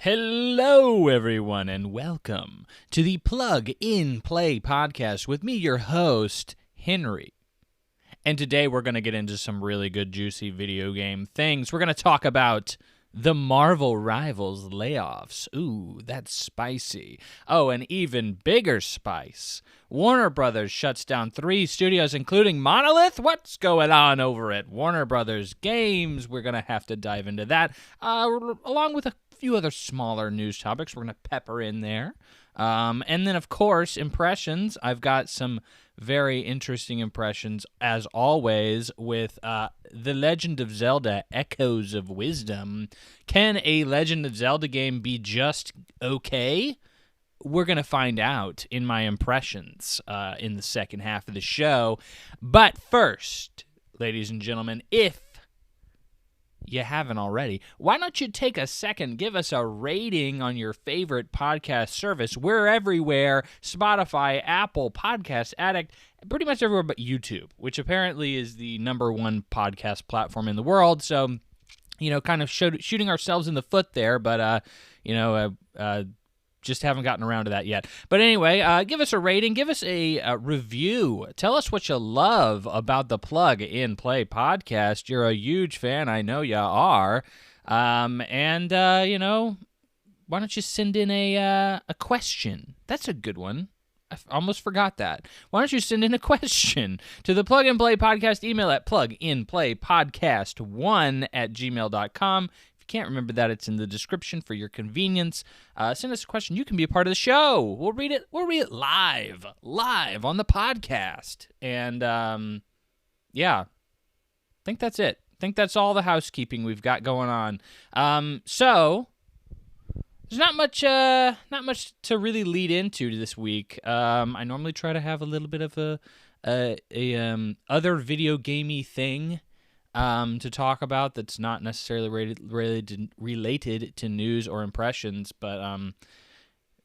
Hello, everyone, and welcome to the Plug in Play podcast with me, your host, Henry. And today we're going to get into some really good, juicy video game things. We're going to talk about the Marvel Rivals layoffs. Ooh, that's spicy. Oh, and even bigger spice. Warner Brothers shuts down 3 studios, including Monolith. What's going on over at Warner Brothers Games? We're going to have to dive into that, along with a few other smaller news topics we're going to pepper in there. And then, of course, impressions. I've got some very interesting impressions, as always, with The Legend of Zelda Echoes of Wisdom. Can a Legend of Zelda game be just okay? We're going to find out in my impressions in the second half of the show. But first, ladies and gentlemen, if you haven't already, why don't you take a second, give us a rating on your favorite podcast service. We're everywhere: Spotify, Apple, Podcast Addict, pretty much everywhere but YouTube, which apparently is the #1 podcast platform in the world. So, kind of shooting ourselves in the foot there, but, just haven't gotten around to that yet. But anyway, give us a rating, give us a review. Tell us what you love about the Plug in Play podcast. You're a huge fan. I know you are. Why don't you send in a question? That's a good one. I almost forgot that. Why don't you send in a question to the Plug and Play podcast email at pluginplaypodcast1@gmail.com. Can't remember that, it's in the description for your convenience. Send us a question. You can be a part of the show. We'll read it live on the podcast. And I think that's it. I think that's all the housekeeping we've got going on. So there's not much to really lead into this week. I normally try to have a little bit of a other video gamey thing to talk about that's not necessarily related to news or impressions, but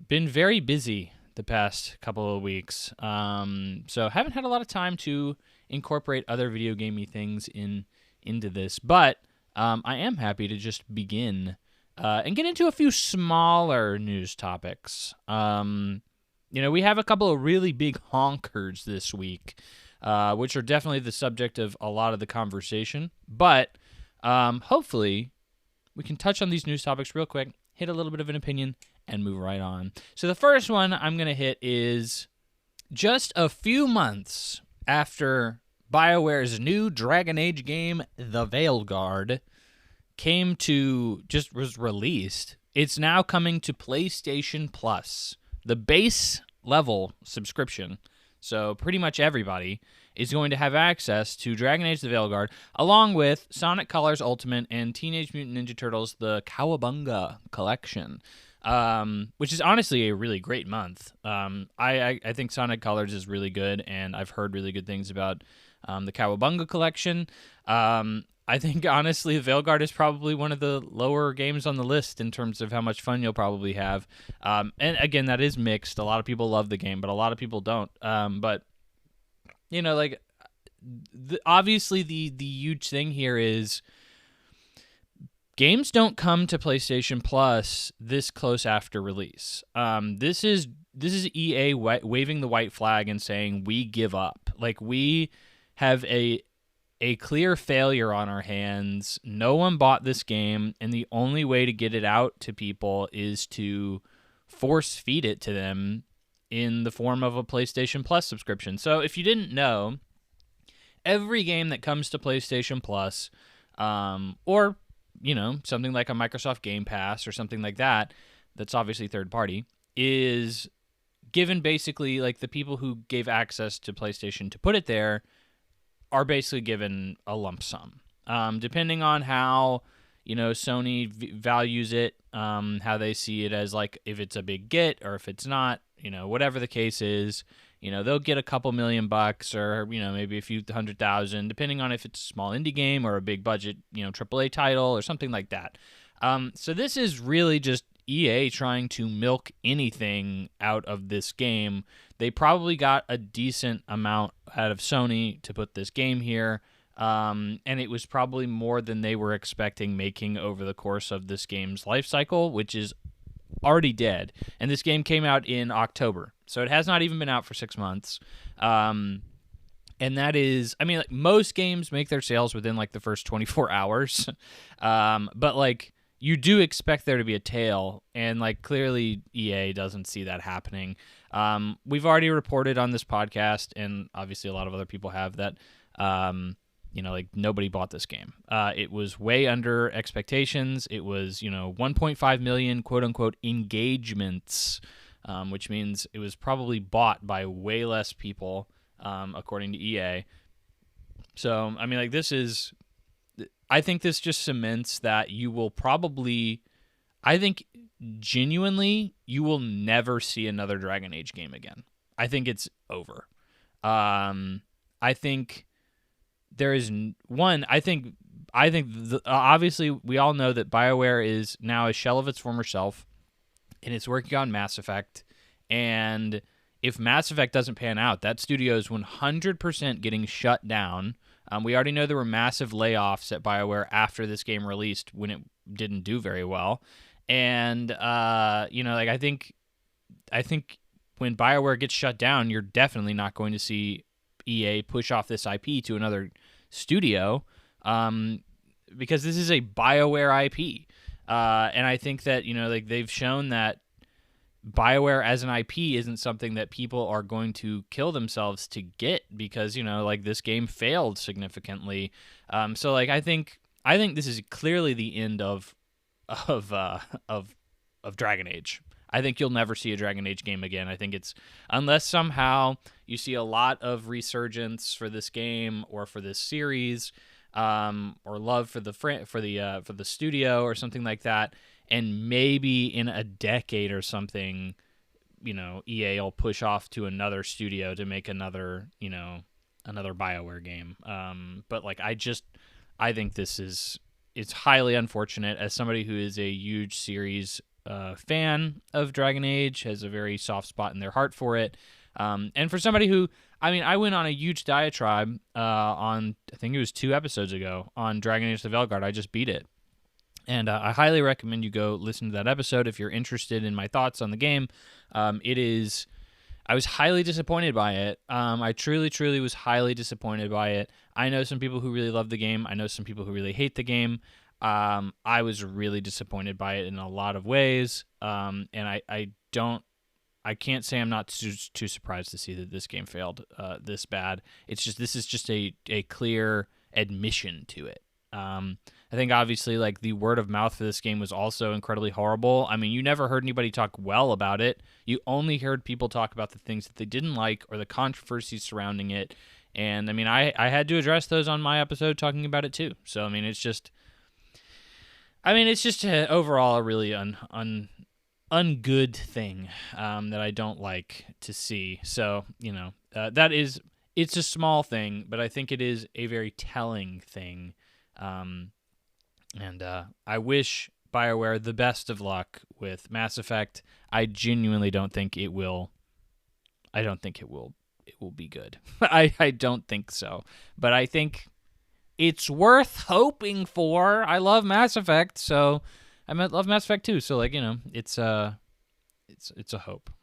been very busy the past couple of weeks, so haven't had a lot of time to incorporate other video gamey things into this, but I am happy to just begin and get into a few smaller news topics. We have a couple of really big honkers this week, which are definitely the subject of a lot of the conversation. But hopefully we can touch on these news topics real quick, hit a little bit of an opinion, and move right on. So the first one I'm going to hit is just a few months after BioWare's new Dragon Age game, The Veilguard, was released. It's now coming to PlayStation Plus, the base level subscription. So pretty much everybody is going to have access to Dragon Age: The Veilguard, along with Sonic Colors Ultimate and Teenage Mutant Ninja Turtles: The Cowabunga Collection, which is honestly a really great month. I think Sonic Colors is really good, and I've heard really good things about the Cowabunga Collection. I think, honestly, Veilguard is probably one of the lower games on the list in terms of how much fun you'll probably have. And again, that is mixed. A lot of people love the game, but a lot of people don't. Obviously the huge thing here is games don't come to PlayStation Plus this close after release. This is EA waving the white flag and saying, we give up. Like, we have a clear failure on our hands. No one bought this game, and the only way to get it out to people is to force feed it to them in the form of a PlayStation Plus subscription. So if you didn't know, every game that comes to PlayStation Plus, or something like a Microsoft Game Pass or something like that, that's obviously third party, is given basically, like, the people who gave access to PlayStation to put it there are basically given a lump sum. Depending on how, Sony values it, how they see it as, like, if it's a big get or if it's not, whatever the case is, they'll get a couple $1,000,000 or, maybe a few 100,000, depending on if it's a small indie game or a big budget, AAA title or something like that. So this is really just EA trying to milk anything out of this game. They probably got a decent amount out of Sony to put this game here, and it was probably more than they were expecting making over the course of this game's life cycle, which is already dead. And this game came out in October, so it has not even been out for 6 months. And that is, I mean, like, most games make their sales within like the first 24 hours. But like, you do expect there to be a tail, and like, clearly EA doesn't see that happening. We've already reported on this podcast, and obviously a lot of other people have, that like, nobody bought this game. It was way under expectations. It was 1.5 million quote unquote engagements, which means it was probably bought by way less people, according to EA. So, I mean, like, I think this just cements that you will probably, I think genuinely, you will never see another Dragon Age game again. I think it's over. I think there is one, obviously we all know that BioWare is now a shell of its former self, and it's working on Mass Effect, and if Mass Effect doesn't pan out, that studio is 100% getting shut down. We already know there were massive layoffs at BioWare after this game released when it didn't do very well. And, like, I think when BioWare gets shut down, you're definitely not going to see EA push off this IP to another studio, because this is a BioWare IP. And I think that, like, they've shown that BioWare as an IP isn't something that people are going to kill themselves to get, because like, this game failed significantly. So like, I think this is clearly the end of Dragon Age. I think you'll never see a Dragon Age game again. I think it's, unless somehow you see a lot of resurgence for this game or for this series, or love for the studio or something like that. And maybe in a decade or something, EA will push off to another studio to make another BioWare game. But like, I think it's highly unfortunate. As somebody who is a huge series fan of Dragon Age, has a very soft spot in their heart for it. And for somebody who, I went on a huge diatribe on, I think it was 2 episodes ago, on Dragon Age the Veilguard. I just beat it. And I highly recommend you go listen to that episode if you're interested in my thoughts on the game. I was highly disappointed by it. I truly, truly was highly disappointed by it. I know some people who really love the game. I know some people who really hate the game. I was really disappointed by it in a lot of ways. And I can't say I'm not too surprised to see that this game failed this bad. It's just, this is just a clear admission to it. I think obviously, like, the word of mouth for this game was also incredibly horrible. I mean, you never heard anybody talk well about it. You only heard people talk about the things that they didn't like or the controversies surrounding it. And I mean, I had to address those on my episode talking about it too. So I mean, it's just overall a really ungood thing that I don't like to see. So it's a small thing, but I think it is a very telling thing. And I wish BioWare the best of luck with Mass Effect. I genuinely don't think it will. I don't think it will be good. I don't think so. But I think it's worth hoping for. I love Mass Effect, so I love Mass Effect too. So like, it's a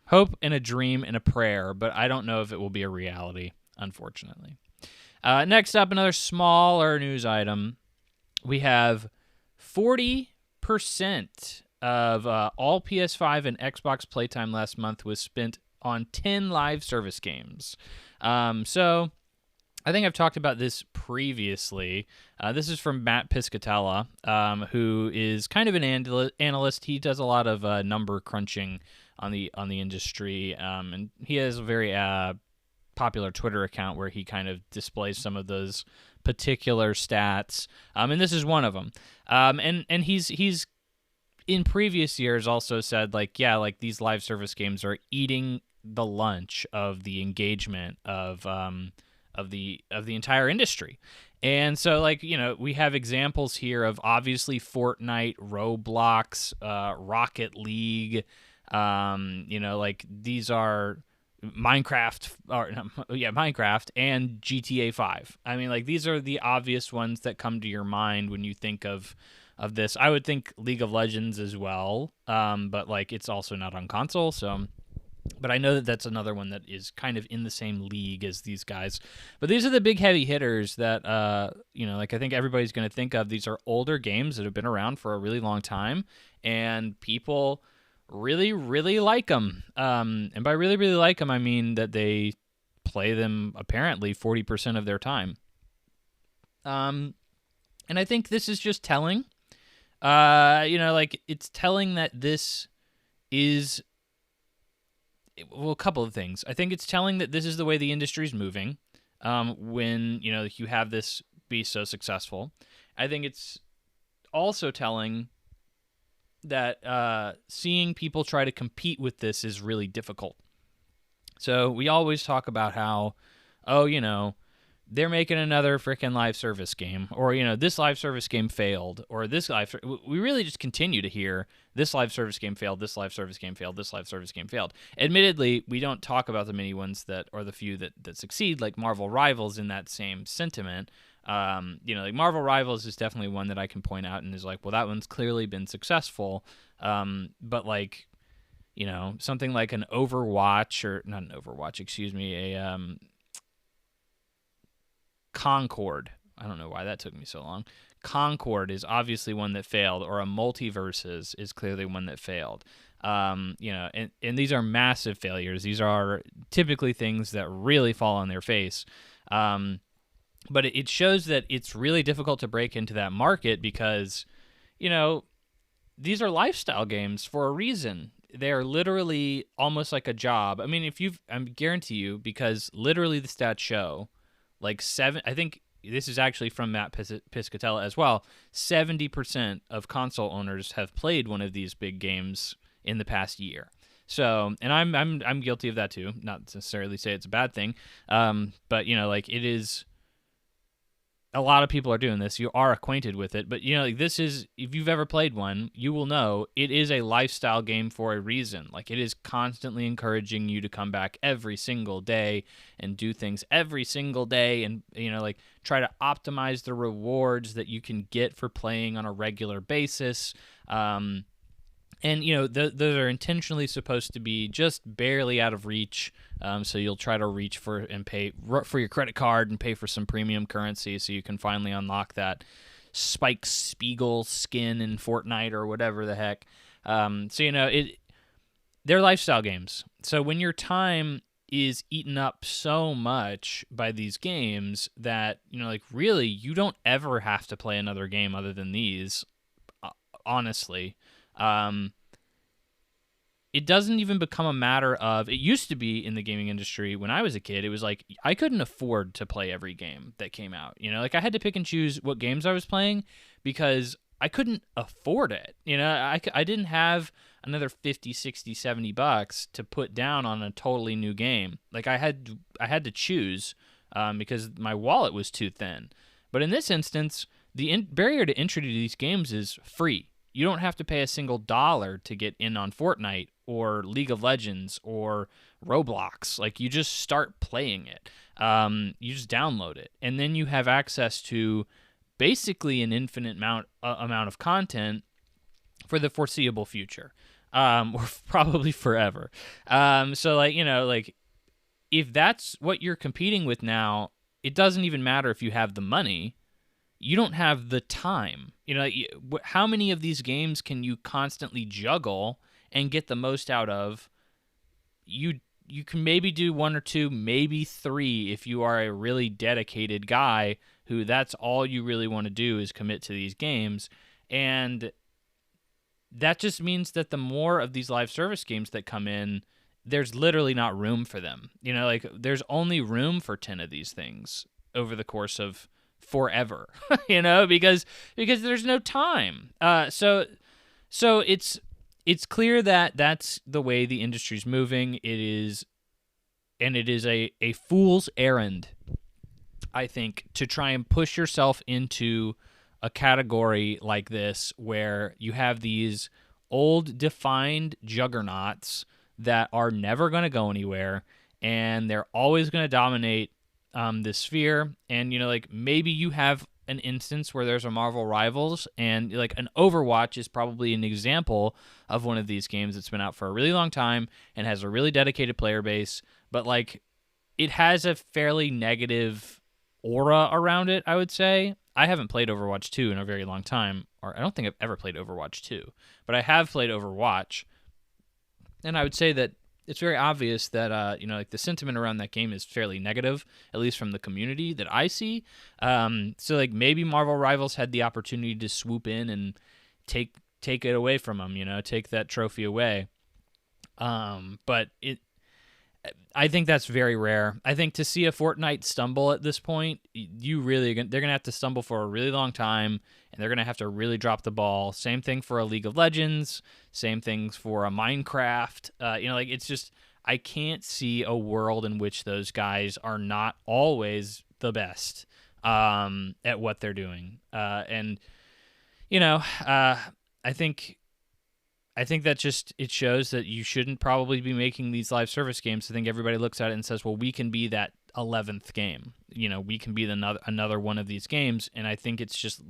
hope and a dream and a prayer, but I don't know if it will be a reality, unfortunately. Next up, another smaller news item. We have 40% of all PS5 and Xbox playtime last month was spent on 10 live service games. So I think I've talked about this previously. This is from Matt Piscatella, who is kind of an analyst. He does a lot of number crunching on the industry, and he has a very popular Twitter account where he kind of displays some of those particular stats, and this is one of them. And he's in previous years also said, like, yeah, like, these live service games are eating the lunch of the engagement of the entire industry. And so, like, we have examples here of obviously Fortnite, Roblox, Rocket League, like, these are Minecraft and GTA 5. I mean, like, these are the obvious ones that come to your mind when you think of of this. I would think League of Legends as well, but like it's also not on console, so. But I know that that's another one that is kind of in the same league as these guys. But these are the big heavy hitters that, like I think everybody's going to think of. These are older games that have been around for a really long time, and people really, really like them. And by really, really like them, I mean that they play them apparently 40% of their time. And I think this is just telling. It's telling that this is. Well, a couple of things. I think it's telling that this is the way the industry's moving when, you have this be so successful. I think it's also telling that seeing people try to compete with this is really difficult. So we always talk about how, they're making another freaking live service game, or, this live service game failed, or we really just continue to hear this live service game failed, this live service game failed, this live service game failed. Admittedly, we don't talk about the many ones that are the few that succeed, like Marvel Rivals in that same sentiment. Like Marvel Rivals is definitely one that I can point out and is like, well, that one's clearly been successful. But like, something like an Overwatch, or not an Overwatch, excuse me, a Concord. I don't know why that took me so long. Concord is obviously one that failed, or a Multiverses is clearly one that failed. And these are massive failures. These are typically things that really fall on their face. But it shows that it's really difficult to break into that market because, these are lifestyle games for a reason. They're literally almost like a job. I mean, I guarantee you, because literally the stats show, like I think this is actually from Matt Piscatella as well, 70% of console owners have played one of these big games in the past year. So, and I'm guilty of that too. Not necessarily say it's a bad thing, but it is. A lot of people are doing this. You are acquainted with it, but this is, if you've ever played one, you will know it is a lifestyle game for a reason. Like, it is constantly encouraging you to come back every single day and do things every single day, and try to optimize the rewards that you can get for playing on a regular basis. And, those are intentionally supposed to be just barely out of reach. So you'll try to reach for and pay for your credit card and pay for some premium currency so you can finally unlock that Spike Spiegel skin in Fortnite or whatever the heck. They're lifestyle games. So when your time is eaten up so much by these games that, really you don't ever have to play another game other than these, honestly. It doesn't even become a matter of, it used to be in the gaming industry when I was a kid, it was like I couldn't afford to play every game that came out. I had to pick and choose what games I was playing because I couldn't afford it. I didn't have another 50, 60, 70 bucks to put down on a totally new game. Like I had to choose because my wallet was too thin. But in this instance, the barrier to entry to these games is free. You don't have to pay a single dollar to get in on Fortnite or League of Legends or Roblox. Like, you just start playing it. You just download it. And then you have access to basically an infinite amount of content for the foreseeable future. Or probably forever. If that's what you're competing with now, it doesn't even matter if you have the money. You don't have the time. How many of these games can you constantly juggle and get the most out of? You can maybe do one or two, maybe three if you are a really dedicated guy who that's all you really want to do is commit to these games. And that just means that the more of these live service games that come in, there's literally not room for them. There's only room for 10 of these things over the course of forever, because there's no time. So it's clear that that's the way the industry's moving. It is a fool's errand, I think, to try and push yourself into a category like this where you have these old defined juggernauts that are never going to go anywhere, and they're always going to dominate this sphere. And maybe you have an instance where there's a Marvel Rivals, and like an Overwatch is probably an example of one of these games that's been out for a really long time and has a really dedicated player base, but like it has a fairly negative aura around it, I would say. I haven't played Overwatch 2 in a very long time, or I don't think I've ever played Overwatch 2, but I have played Overwatch, and I would say that it's very obvious that like the sentiment around that game is fairly negative, at least from the community that I see. So like maybe Marvel Rivals had the opportunity to swoop in and take it away from them, take that trophy away. But I think that's very rare. I think to see a Fortnite stumble at this point, they're gonna have to stumble for a really long time, and they're gonna have to really drop the ball. Same thing for a League of Legends. Same things for a Minecraft. Like it's just I can't see a world in which those guys are not always the best at what they're doing. I think that just it shows that you shouldn't probably be making these live service games. I think everybody looks at it and says, well, we can be that 11th game. We can be another one of these games. And I think it's just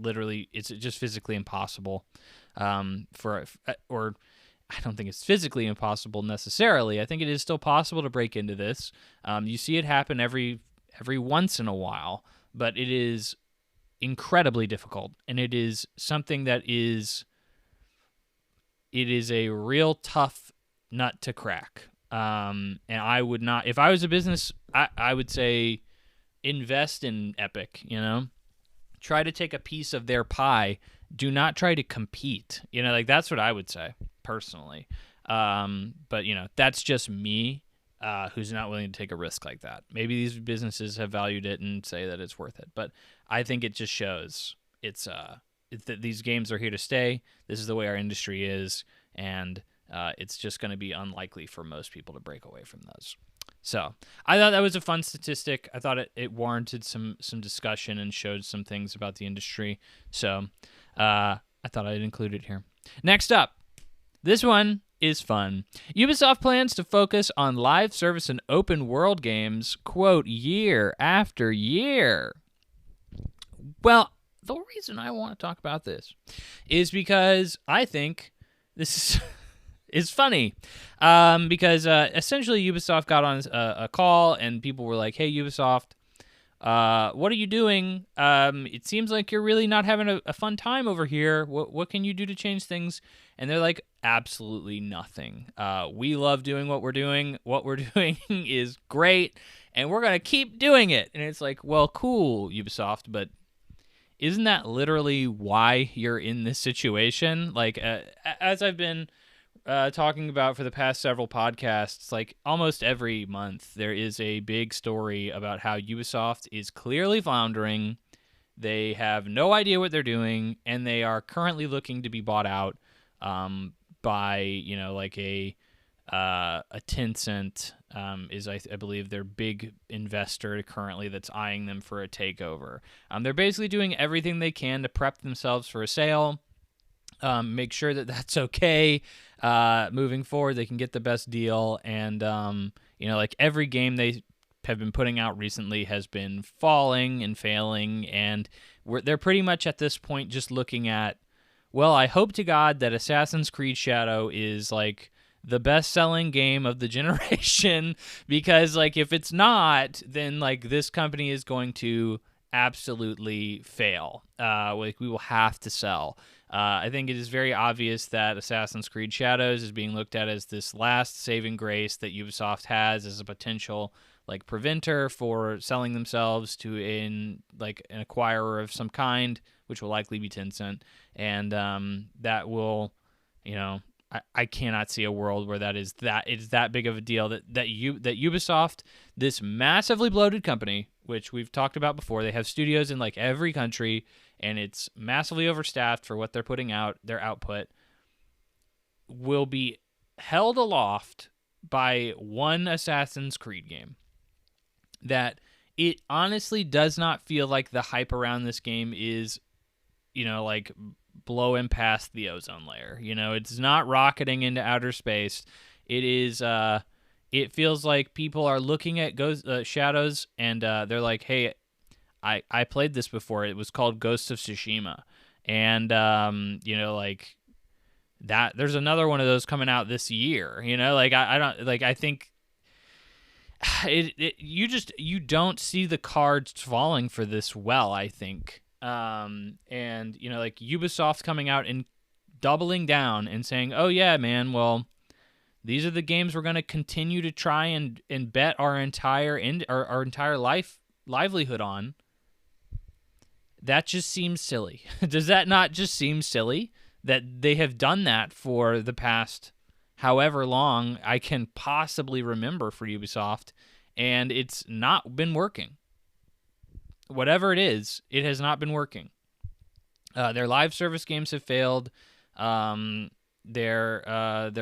physically impossible or I don't think it's physically impossible necessarily. I think it is still possible to break into this. You see it happen every once in a while, but it is incredibly difficult. And it is something that it is a real tough nut to crack. And I would not, if I was a business, I would say invest in Epic, try to take a piece of their pie. Do not try to compete, like that's what I would say personally. But that's just me, who's not willing to take a risk like that. Maybe these businesses have valued it and say that it's worth it, but I think it just shows that these games are here to stay. This is the way our industry is, and it's just going to be unlikely for most people to break away from those. So I thought that was a fun statistic. I thought it warranted some discussion and showed some things about the industry. So I thought I'd include it here. Next up, this one is fun. Ubisoft plans to focus on live service and open world games, quote, year after year. Well, the reason I want to talk about this is because I think this is funny. Because essentially Ubisoft got on a call and people were like, hey, Ubisoft, what are you doing? It seems like you're really not having a fun time over here. What can you do to change things? And they're like, absolutely nothing. We love doing what we're doing. What we're doing is great, and we're going to keep doing it. And it's like, well, cool, Ubisoft, but isn't that literally why you're in this situation? Like, as I've been talking about for the past several podcasts, like almost every month there is a big story about how Ubisoft is clearly floundering. They have no idea what they're doing, and they are currently looking to be bought out by, like a Tencent is I believe their big investor currently that's eyeing them for a takeover. They're basically doing everything they can to prep themselves for a sale, make sure that that's okay. Moving forward, they can get the best deal, and like every game they have been putting out recently has been falling and failing, and they're pretty much at this point just looking at, well, I hope to God that Assassin's Creed Shadow is like the best-selling game of the generation, because like if it's not, then like this company is going to absolutely fail. Like we will have to sell. I think it is very obvious that Assassin's Creed Shadows is being looked at as this last saving grace that Ubisoft has as a potential like preventer for selling themselves to an acquirer of some kind, which will likely be Tencent, and that will, I cannot see a world where it's that big of a deal that Ubisoft, this massively bloated company, which we've talked about before, they have studios in like every country, and it's massively overstaffed for what they're putting out, their output, will be held aloft by one Assassin's Creed game. That it honestly does not feel like the hype around this game is, like blowing past the ozone layer. It's not rocketing into outer space. It is. It feels like people are looking at Shadows and they're like, hey, I played this before. It was called Ghost of Tsushima, and like that. There's another one of those coming out this year. Like I don't like. I think you don't see the cards falling for this well. I think, and like Ubisoft coming out and doubling down and saying, "Oh yeah, man, well, these are the games we're going to continue to try and bet our entire livelihood on." That just seems silly. Does that not just seem silly that they have done that for the past however long I can possibly remember for Ubisoft, and it's not been working? Whatever it is, it has not been working. Their live service games have failed. Their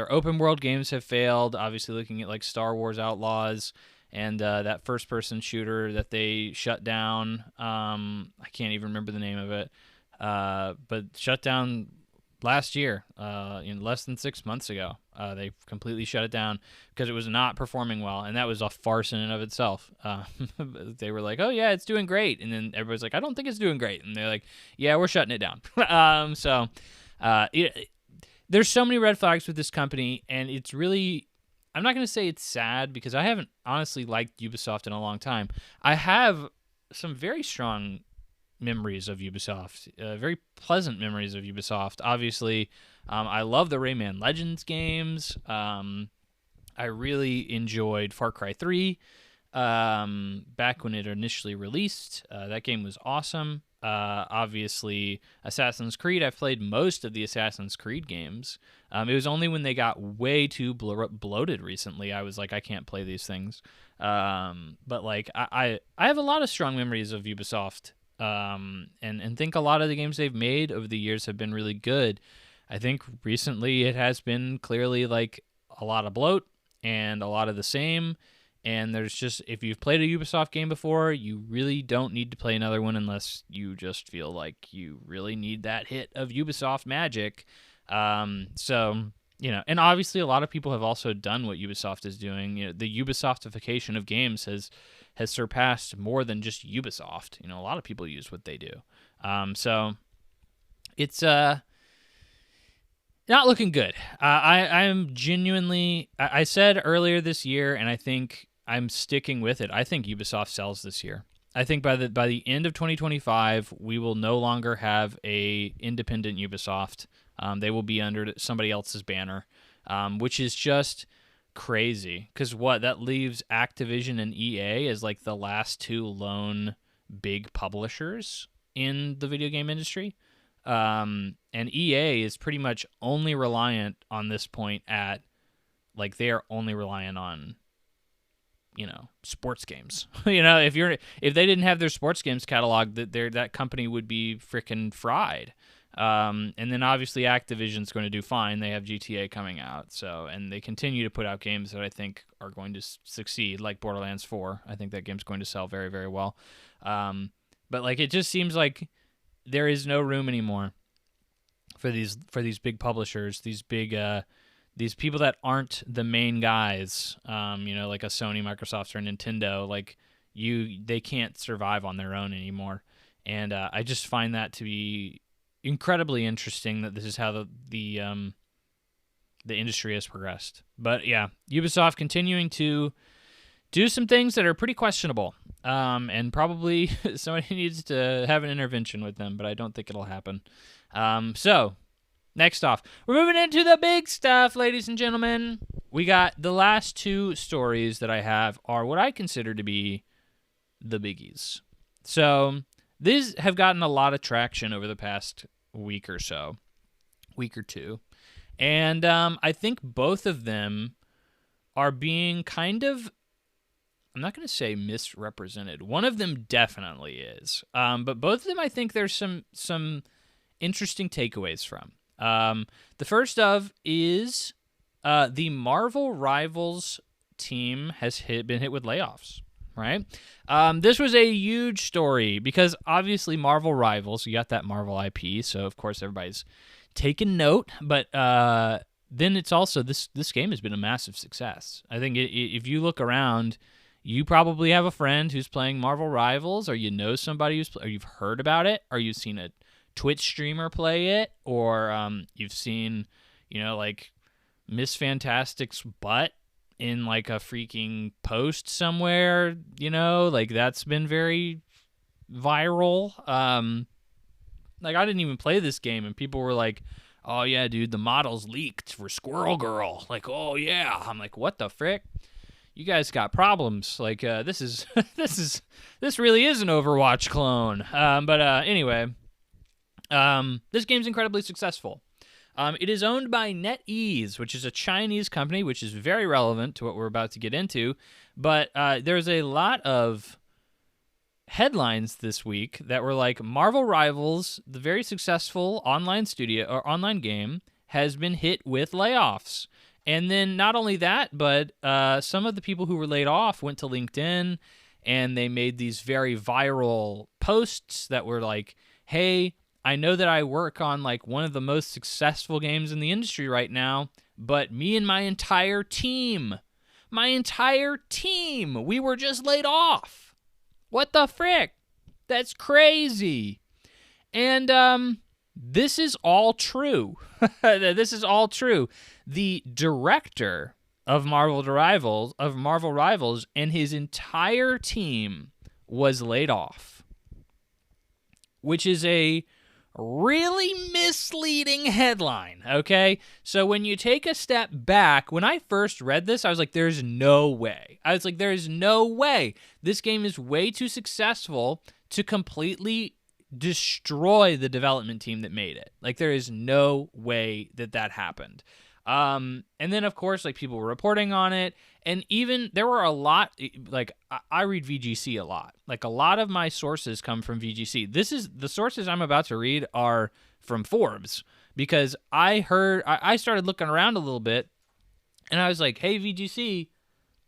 open world games have failed. Obviously, looking at like Star Wars Outlaws and that first person shooter that they shut down. I can't even remember the name of it, but shut down last year, in less than 6 months ago. They completely shut it down because it was not performing well, and that was a farce in and of itself. They were like, "Oh yeah, it's doing great," and then everybody's like, "I don't think it's doing great," and they're like, "Yeah, we're shutting it down." There's so many red flags with this company, and it's really, I'm not going to say it's sad because I haven't honestly liked Ubisoft in a long time. I have some very strong memories of Ubisoft, very pleasant memories of Ubisoft. Obviously, I love the Rayman Legends games. I really enjoyed Far Cry 3 back when it initially released. That game was awesome. Obviously, Assassin's Creed. I've played most of the Assassin's Creed games. It was only when they got way too bloated recently I was like, I can't play these things. But like, I have a lot of strong memories of Ubisoft, and think a lot of the games they've made over the years have been really good. I think recently it has been clearly like a lot of bloat and a lot of the same. And there's just, if you've played a Ubisoft game before, you really don't need to play another one unless you just feel like you really need that hit of Ubisoft magic. And obviously a lot of people have also done what Ubisoft is doing. The Ubisoftification of games has surpassed more than just Ubisoft. A lot of people use what they do. So it's not looking good. I'm genuinely, I said earlier this year, and I think I'm sticking with it. I think Ubisoft sells this year. I think by the end of 2025, we will no longer have a independent Ubisoft. They will be under somebody else's banner, which is just crazy. Because that leaves Activision and EA as like the last two lone big publishers in the video game industry. And EA is pretty much only reliant on this point at, like, they are only reliant on, sports games. If they didn't have their sports games catalog, that company would be freaking fried. And then obviously Activision's going to do fine. They have GTA coming out, and they continue to put out games that I think are going to succeed, like Borderlands 4. I think that game's going to sell very, very well. But like, it just seems like there is no room anymore for these big publishers, these people that aren't the main guys, like a Sony, Microsoft, or Nintendo. Like, they can't survive on their own anymore. And I just find that to be incredibly interesting that this is how the industry has progressed. But yeah, Ubisoft continuing to do some things that are pretty questionable. And probably somebody needs to have an intervention with them, but I don't think it'll happen. So, next off, we're moving into the big stuff, ladies and gentlemen. We got the last two stories that I have are what I consider to be the biggies. So, these have gotten a lot of traction over the past week or two. And I think both of them are being kind of, I'm not going to say misrepresented. One of them definitely is. But both of them, I think there's some interesting takeaways from. The first of is the Marvel Rivals team has been hit with layoffs, right? This was a huge story because obviously Marvel Rivals, you got that Marvel IP, so of course everybody's taken note, but then it's also, this game has been a massive success. I think if you look around, you probably have a friend who's playing Marvel Rivals, or you know somebody or you've heard about it, or you've seen a Twitch streamer play it, or you've seen, like Miss Fantastic's butt in like a freaking post somewhere, like that's been very viral. Like I didn't even play this game and people were like, "Oh yeah, dude, the model's leaked for Squirrel Girl." Like, "Oh yeah." I'm like, "What the frick? You guys got problems." Like this really is an Overwatch clone. Anyway, this game's incredibly successful. It is owned by NetEase, which is a Chinese company, which is very relevant to what we're about to get into. But there's a lot of headlines this week that were like, Marvel Rivals, the very successful online studio or online game, has been hit with layoffs. And then not only that, but some of the people who were laid off went to LinkedIn and they made these very viral posts that were like, "Hey, I know that I work on like one of the most successful games in the industry right now, but me and my entire team, we were just laid off. What the frick? That's crazy." And this is all true. This is all true. The director of Marvel Rivals and his entire team was laid off, which is a really misleading headline, okay? So when you take a step back, when I first read this, I was like, there's no way. There's no way. This game is way too successful to completely destroy the development team that made it. Like, there is no way that happened. And then, of course, like, people were reporting on it, and even there were a lot, like, I read VGC a lot. Like, a lot of my sources come from VGC. The sources I'm about to read are from Forbes, because I started looking around a little bit, and I was like, "Hey, VGC,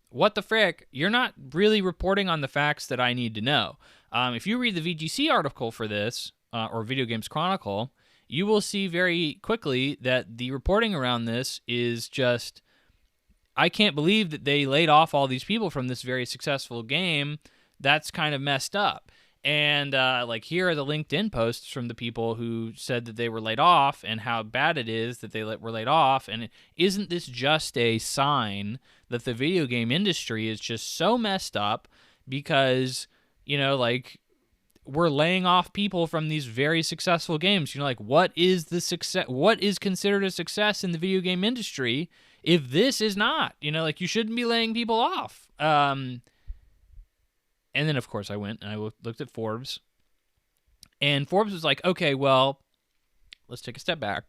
what the frick? You're not really reporting on the facts that I need to know." If you read the VGC article for this, or Video Games Chronicle, you will see very quickly that the reporting around this is just, I can't believe that they laid off all these people from this very successful game. That's kind of messed up. And like, here are the LinkedIn posts from the people who said that they were laid off and how bad it is that they were laid off. And isn't this just a sign that the video game industry is just so messed up because, like, we're laying off people from these very successful games? Like, what is the success? What is considered a success in the video game industry if this is not? Like, you shouldn't be laying people off. And then, of course, I went and I looked at Forbes. And Forbes was like, "Okay, well, let's take a step back.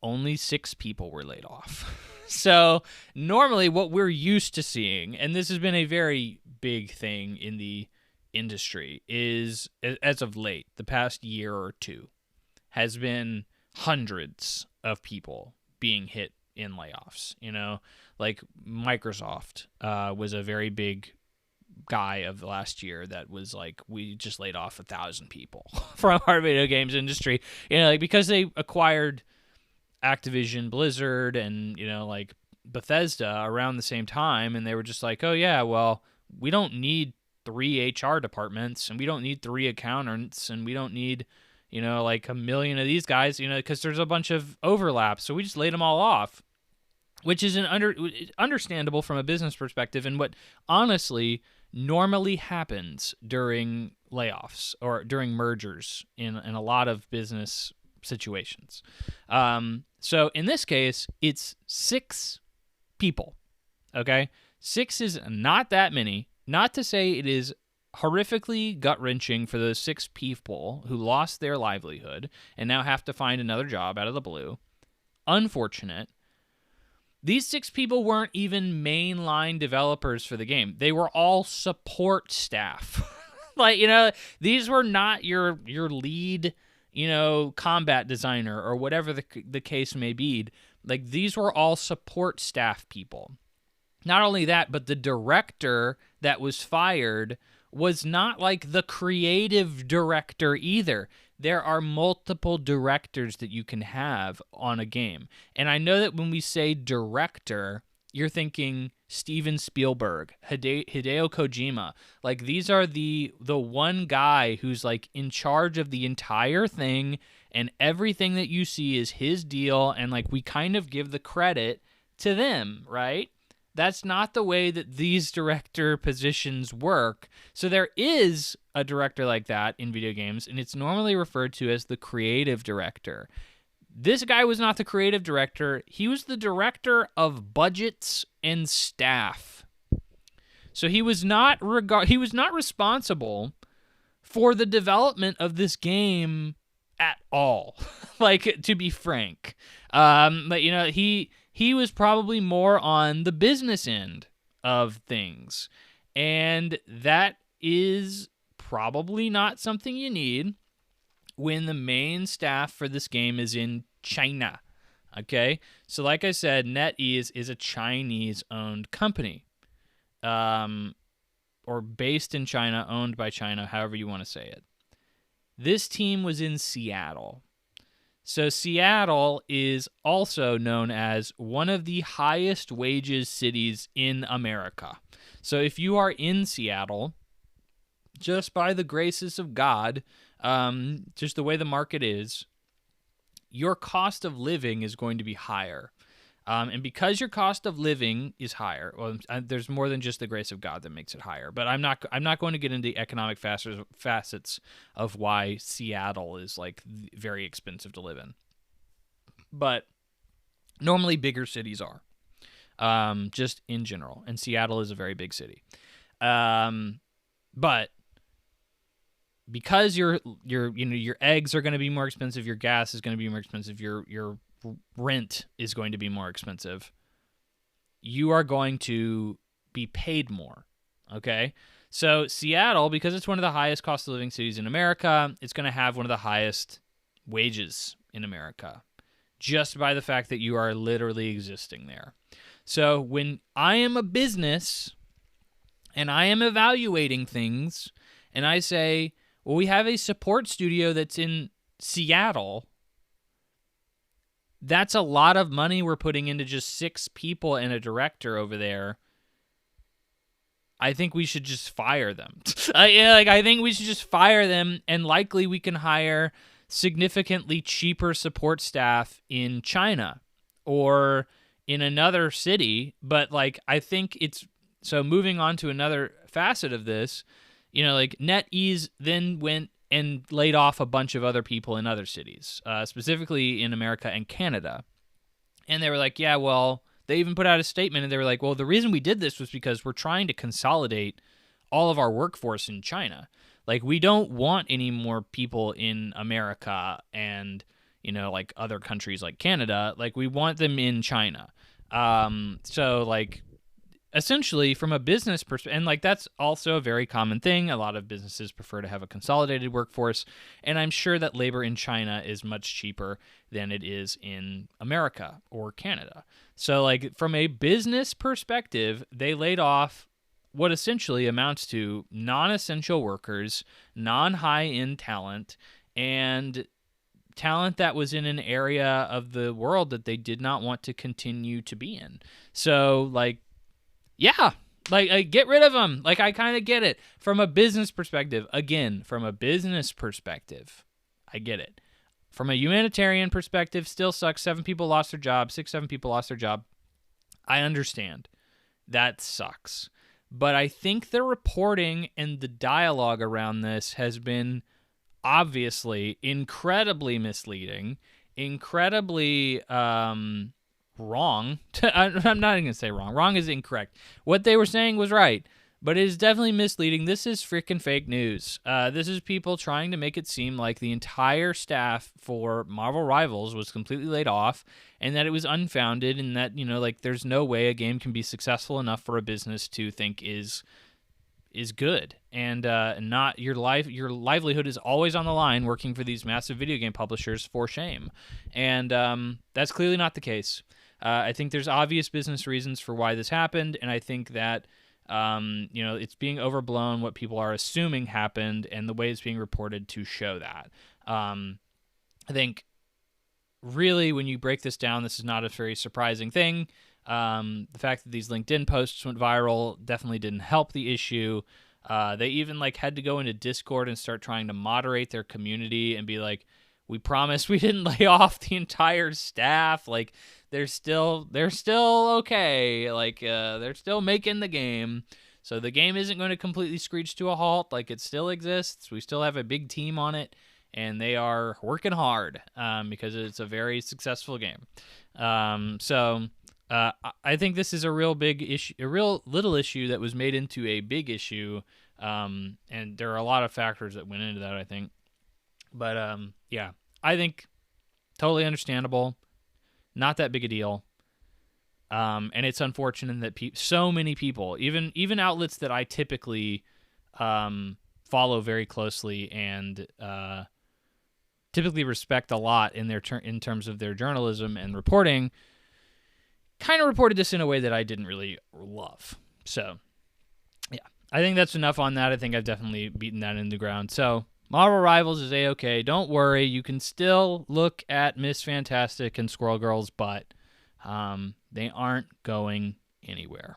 Only 6 people were laid off." So normally what we're used to seeing, and this has been a very big thing in the industry, is, as of late, the past year or two, has been hundreds of people being hit in layoffs. Like Microsoft was a very big guy of the last year that was like, we just laid off 1,000 people from our video games industry, like, because they acquired Activision Blizzard and, like, Bethesda around the same time, and they were just like, "Oh yeah, well, we don't need 3 HR departments, and we don't need 3 accountants, and we don't need, like, 1 million of these guys, because there's a bunch of overlap, so we just laid them all off," which is understandable from a business perspective, and what honestly normally happens during layoffs or during mergers in a lot of business situations. So in this case, it's 6 people, okay? 6 is not that many. Not to say it is horrifically gut-wrenching for those 6 people who lost their livelihood and now have to find another job out of the blue. Unfortunate. These 6 people weren't even mainline developers for the game. They were all support staff. Like, these were not your lead, combat designer or whatever the case may be. Like, these were all support staff people. Not only that, but the director that was fired was not like the creative director either. There are multiple directors that you can have on a game. And I know that when we say director, you're thinking Steven Spielberg, Hideo Kojima. Like, these are the one guy who's like in charge of the entire thing, and everything that you see is his deal, and like we kind of give the credit to them, right? That's not the way that these director positions work. So there is a director like that in video games, and it's normally referred to as the creative director. This guy was not the creative director. He was the director of budgets and staff. So he was not responsible for the development of this game at all. Like, to be frank. But you know, he was probably more on the business end of things. And that is probably not something you need when the main staff for this game is in China. Okay? So like I said, NetEase is a Chinese-owned company. Or based in China, owned by China, however you want to say it. This team was in Seattle. So Seattle is also known as one of the highest wages cities in America. So if you are in Seattle, just by the graces of God, just the way the market is, your cost of living is going to be higher. And because your cost of living is higher, well, there's more than just the grace of God that makes it higher. But I'm not going to get into economic facets of why Seattle is like very expensive to live in. But normally bigger cities are, just in general, and Seattle is a very big city. But because your eggs are going to be more expensive, your gas is going to be more expensive, your rent is going to be more expensive, you are going to be paid more, okay? So Seattle, because it's one of the highest cost of living cities in America, it's going to have one of the highest wages in America, just by the fact that you are literally existing there. So when I am a business and I am evaluating things and I say, well, we have a support studio that's in Seattle, that's a lot of money we're putting into just 6 people and a director over there. I think we should just fire them. I think we should just fire them, and likely we can hire significantly cheaper support staff in China or in another city. But like, I think it's, so moving on to another facet of this, like NetEase then went and laid off a bunch of other people in other cities, specifically in America and Canada. And they were like, yeah, well, they even put out a statement, and they were like, well, the reason we did this was because we're trying to consolidate all of our workforce in China. Like, we don't want any more people in America and, like other countries like Canada. Like, we want them in China. So, like, essentially, from a business perspective, and like that's also a very common thing. A lot of businesses prefer to have a consolidated workforce, and I'm sure that labor in China is much cheaper than it is in America or Canada. So, like, from a business perspective, they laid off what essentially amounts to non-essential workers, non-high-end talent, and talent that was in an area of the world that they did not want to continue to be in. So, like, yeah, like get rid of them. Like, I kind of get it. From a business perspective, again, from a business perspective, I get it. From a humanitarian perspective, still sucks. 7 people lost their job. 7 people lost their job. I understand. That sucks. But I think the reporting and the dialogue around this has been obviously incredibly misleading, incredibly wrong. I'm not even going to say wrong. Wrong is incorrect. What they were saying was right, but it is definitely misleading. This is freaking fake news. This is people trying to make it seem like the entire staff for Marvel Rivals was completely laid off, and that it was unfounded, and that, like, there's no way a game can be successful enough for a business to think is good, and not your livelihood is always on the line working for these massive video game publishers, for shame. And that's clearly not the case. I think there's obvious business reasons for why this happened, and I think that it's being overblown what people are assuming happened, and the way it's being reported to show that. I think really when you break this down, this is not a very surprising thing. The fact that these LinkedIn posts went viral definitely didn't help the issue. They even had to go into Discord and start trying to moderate their community and be like, we promise we didn't lay off the entire staff. They're still okay. They're still making the game. So the game isn't going to completely screech to a halt. It still exists. We still have a big team on it, and they are working hard because it's a very successful game. So I think this is a real big issue, a real little issue that was made into a big issue. And there are a lot of factors that went into that, I think. But yeah, I think totally understandable. Not that big a deal. And it's unfortunate that so many people, even outlets that I typically follow very closely and typically respect a lot in in terms of their journalism and reporting, kind of reported this in a way that I didn't really love. So, yeah, I think that's enough on that. I think I've definitely beaten that into the ground. So, Marvel Rivals is A-okay. Don't worry. You can still look at Miss Fantastic and Squirrel Girl's butt. They aren't going anywhere.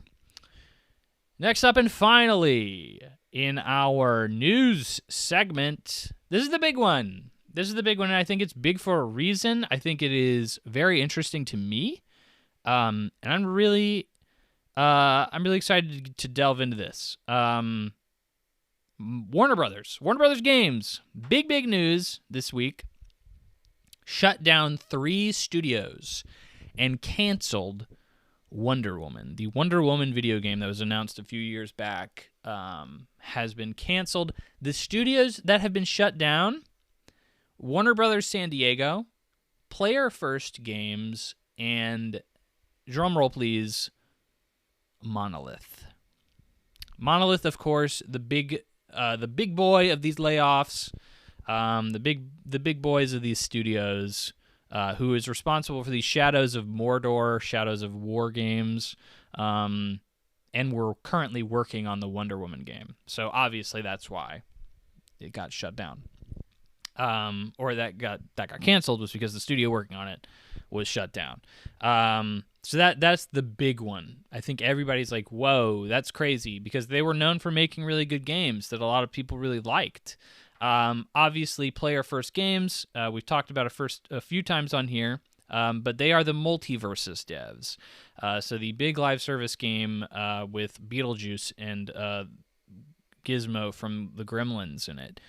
Next up, and finally, in our news segment, this is the big one. And I think it's big for a reason. I think it is very interesting to me, and I'm really excited to delve into this. Warner Brothers Games, big news this week. Shut down 3 studios and canceled Wonder Woman. The Wonder Woman video game that was announced a few years back has been canceled. The studios that have been shut down: Warner Brothers San Diego, Player First Games, and, drumroll please, Monolith. Monolith, of course, the big boy of these layoffs, the big boys of these studios, who is responsible for these Shadows of Mordor, Shadows of War games, and we're currently working on the Wonder Woman game. So obviously that's why it got shut down. Or that got canceled, was because the studio working on it was shut down. So that's the big one. I think everybody's like, whoa, that's crazy, because they were known for making really good games that a lot of people really liked. Obviously, Player First Games, we've talked about a few times on here, but they are the Multiverses devs. So the big live service game with Beetlejuice and Gizmo from the Gremlins in it.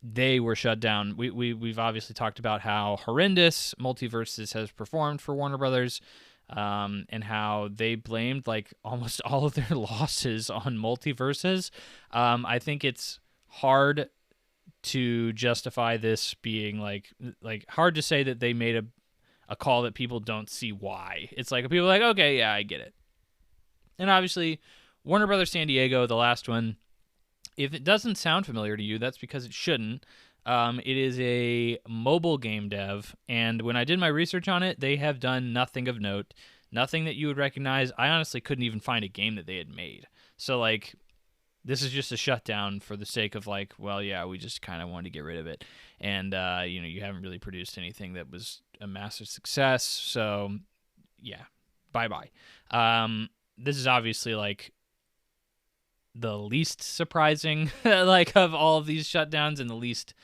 They were shut down. We've obviously talked about how horrendous Multiverses has performed for Warner Brothers, and how they blamed almost all of their losses on Multiverses. I think it's hard to justify this being hard to say that they made a call that people don't see why. It's people are like, okay, yeah, I get it. And obviously, Warner Brothers San Diego, the last one, if it doesn't sound familiar to you, that's because it shouldn't. It is a mobile game dev, and when I did my research on it, they have done nothing of note, nothing that you would recognize. I honestly couldn't even find a game that they had made. So, this is just a shutdown for the sake of well, yeah, we just kind of wanted to get rid of it. And, you haven't really produced anything that was a massive success. So, yeah, bye-bye. This is obviously, the least surprising, of all of these shutdowns, and the least,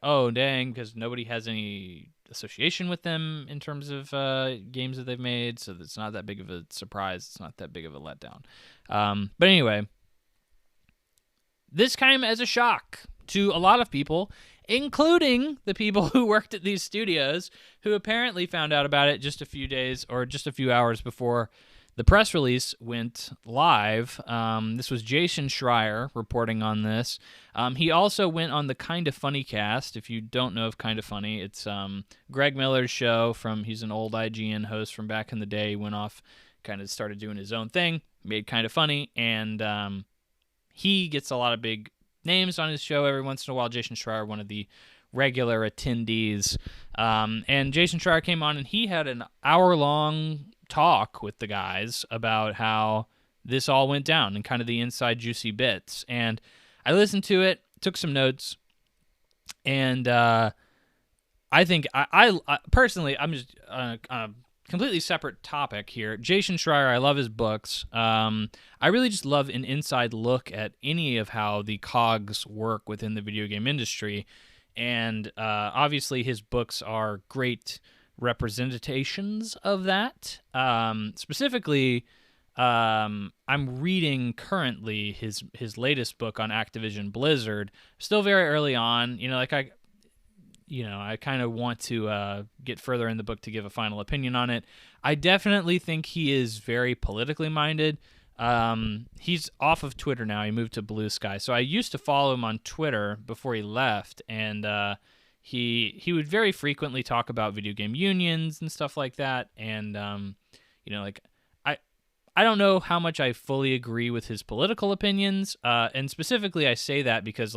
oh, dang, because nobody has any association with them in terms of games that they've made. So it's not that big of a surprise. It's not that big of a letdown. But anyway, this came as a shock to a lot of people, including the people who worked at these studios, who apparently found out about it just a few days or just a few hours before the press release went live. This was Jason Schreier reporting on this. He also went on the Kinda Funny cast. If you don't know of Kinda Funny, it's Greg Miller's show. He's an old IGN host from back in the day. He went off, kind of started doing his own thing, made Kinda Funny, and he gets a lot of big names on his show every once in a while. Jason Schreier, one of the regular attendees. And Jason Schreier came on, and he had an hour-long talk with the guys about how this all went down and kind of the inside juicy bits. And I listened to it, took some notes, and I think I personally, I'm just completely separate topic here. Jason Schreier, I love his books. I really just love an inside look at any of how the cogs work within the video game industry. And obviously his books are great representations of that. Specifically, I'm reading currently his latest book on Activision Blizzard. Still very early on. I kind of want to get further in the book to give a final opinion on it. I definitely think he is very politically minded. He's off of Twitter now. He moved to Blue Sky. So I used to follow him on Twitter before he left, and he would very frequently talk about video game unions and stuff like that. And I don't know how much I fully agree with his political opinions, and specifically I say that because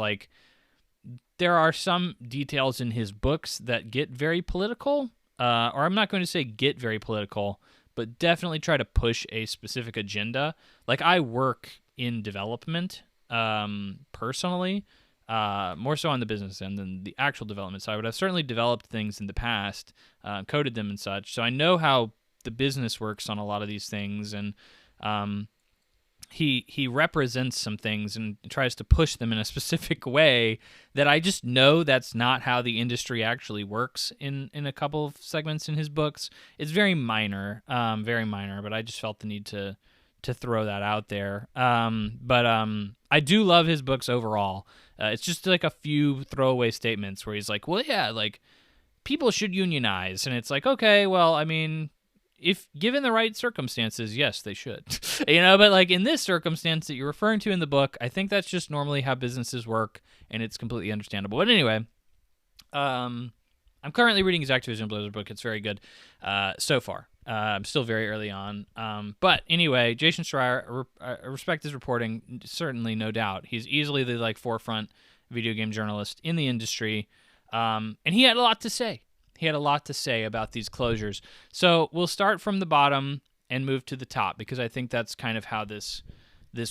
there are some details in his books that get very political, or I'm not going to say get very political, but definitely try to push a specific agenda. I work in development personally, more so on the business end than the actual development side, but I've certainly developed things in the past, coded them and such, so I know how the business works on a lot of these things, and he represents some things and tries to push them in a specific way that I just know that's not how the industry actually works in a couple of segments in his books. It's very minor, but I just felt the need to throw that out there. But I do love his books overall. It's just a few throwaway statements where he's like, well, yeah, people should unionize. And it's okay, well, I mean, if given the right circumstances, yes, they should. But in this circumstance that you're referring to in the book, I think that's just normally how businesses work, and it's completely understandable. But anyway, I'm currently reading his Activision Blizzard book. It's very good so far. I'm still very early on. But anyway, Jason Schreier, I respect his reporting, certainly, no doubt. He's easily the forefront video game journalist in the industry, and he had a lot to say. He had a lot to say about these closures. So we'll start from the bottom and move to the top, because I think that's kind of how this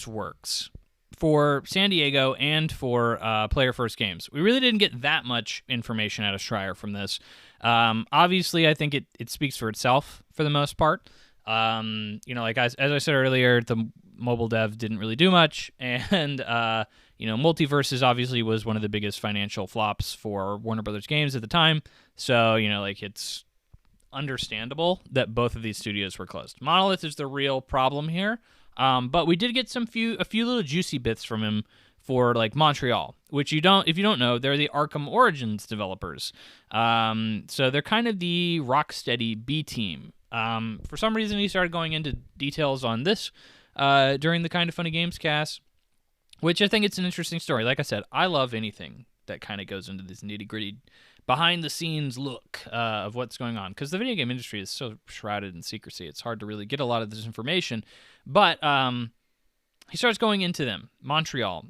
works. For San Diego and for Player First Games, we really didn't get that much information out of Schreier from this. Obviously, I think it speaks for itself for the most part. As I said earlier, the mobile dev didn't really do much, and Multiverses obviously was one of the biggest financial flops for Warner Brothers Games at the time. So, it's understandable that both of these studios were closed. Monolith is the real problem here. But we did get a few little juicy bits from him for Montreal, which if you don't know, they're the Arkham Origins developers. So they're kind of the Rocksteady B team. For some reason, he started going into details on this during the Kind of Funny Games cast, which I think it's an interesting story. Like I said, I love anything that kind of goes into this nitty-gritty, behind-the-scenes look of what's going on, because the video game industry is so shrouded in secrecy. It's hard to really get a lot of this information. But he starts going into them. Montreal.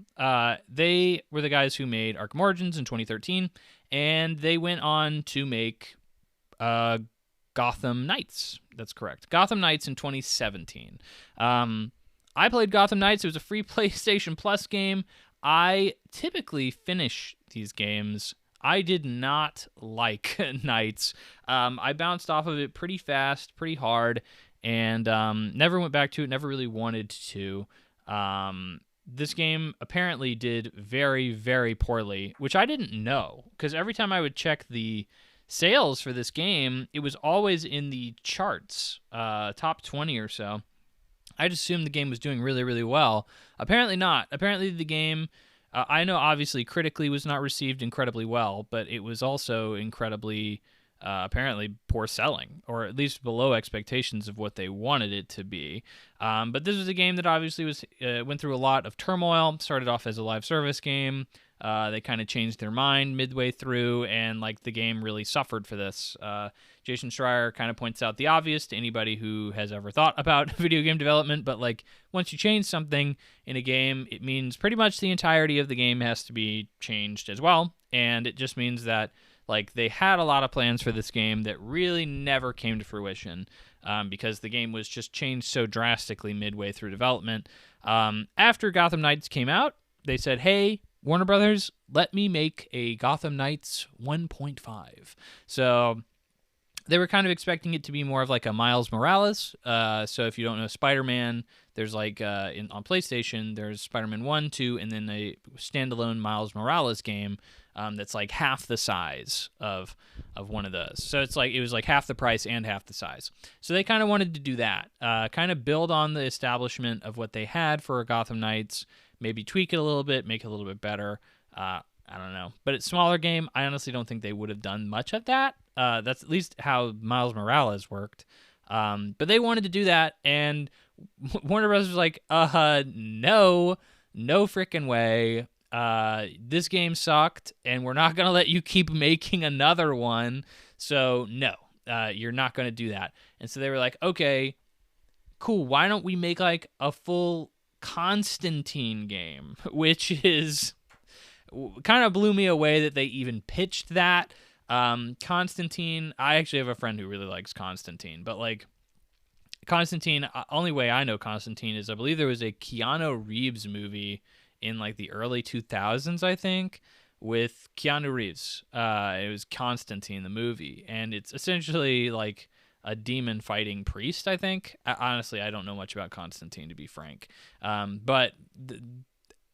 They were the guys who made Arkham Origins in 2013, and they went on to make Gotham Knights. That's correct. Gotham Knights in 2017. I played Gotham Knights. It was a free PlayStation Plus game. I typically finish these games. I did not like Knights. I bounced off of it pretty fast, pretty hard, and never went back to it, never really wanted to. This game apparently did very, very poorly, which I didn't know, because every time I would check the sales for this game, it was always in the charts, top 20 or so. I'd assumed the game was doing really, really well. Apparently not. Apparently the game, I know obviously critically was not received incredibly well, but it was also incredibly, apparently poor selling, or at least below expectations of what they wanted it to be. But this was a game that obviously went through a lot of turmoil. Started off as a live service game. They kind of changed their mind midway through, and the game really suffered for this. Jason Schreier kind of points out the obvious to anybody who has ever thought about video game development, but once you change something in a game, it means pretty much the entirety of the game has to be changed as well, and it just means that they had a lot of plans for this game that really never came to fruition, because the game was just changed so drastically midway through development. After Gotham Knights came out, they said, hey, Warner Brothers, let me make a Gotham Knights 1.5. So they were kind of expecting it to be more of like a Miles Morales. So if you don't know Spider-Man, there's like on PlayStation, there's Spider-Man 1, 2, and then a standalone Miles Morales game that's like half the size of one of those. So it's like it was like half the price and half the size. So they kind of wanted to do that, kind of build on the establishment of what they had for Gotham Knights, maybe tweak it a little bit, make it a little bit better. I don't know. But it's a smaller game. I honestly don't think they would have done much of that. That's at least how Miles Morales worked. But they wanted to do that, and Warner Bros. Was like, no freaking way. This game sucked, and we're not going to let you keep making another one. So, no, you're not going to do that. And so they were like, okay, cool. Why don't we make like a full Constantine game, which is... kind of blew me away that they even pitched that. Constantine, I actually have a friend who really likes Constantine, but like Constantine, only way I know Constantine is I believe there was a Keanu Reeves movie in like the early 2000s, I think, with Keanu Reeves. It was Constantine, the movie, and it's essentially like a demon fighting priest, I think. Honestly, I don't know much about Constantine, to be frank. But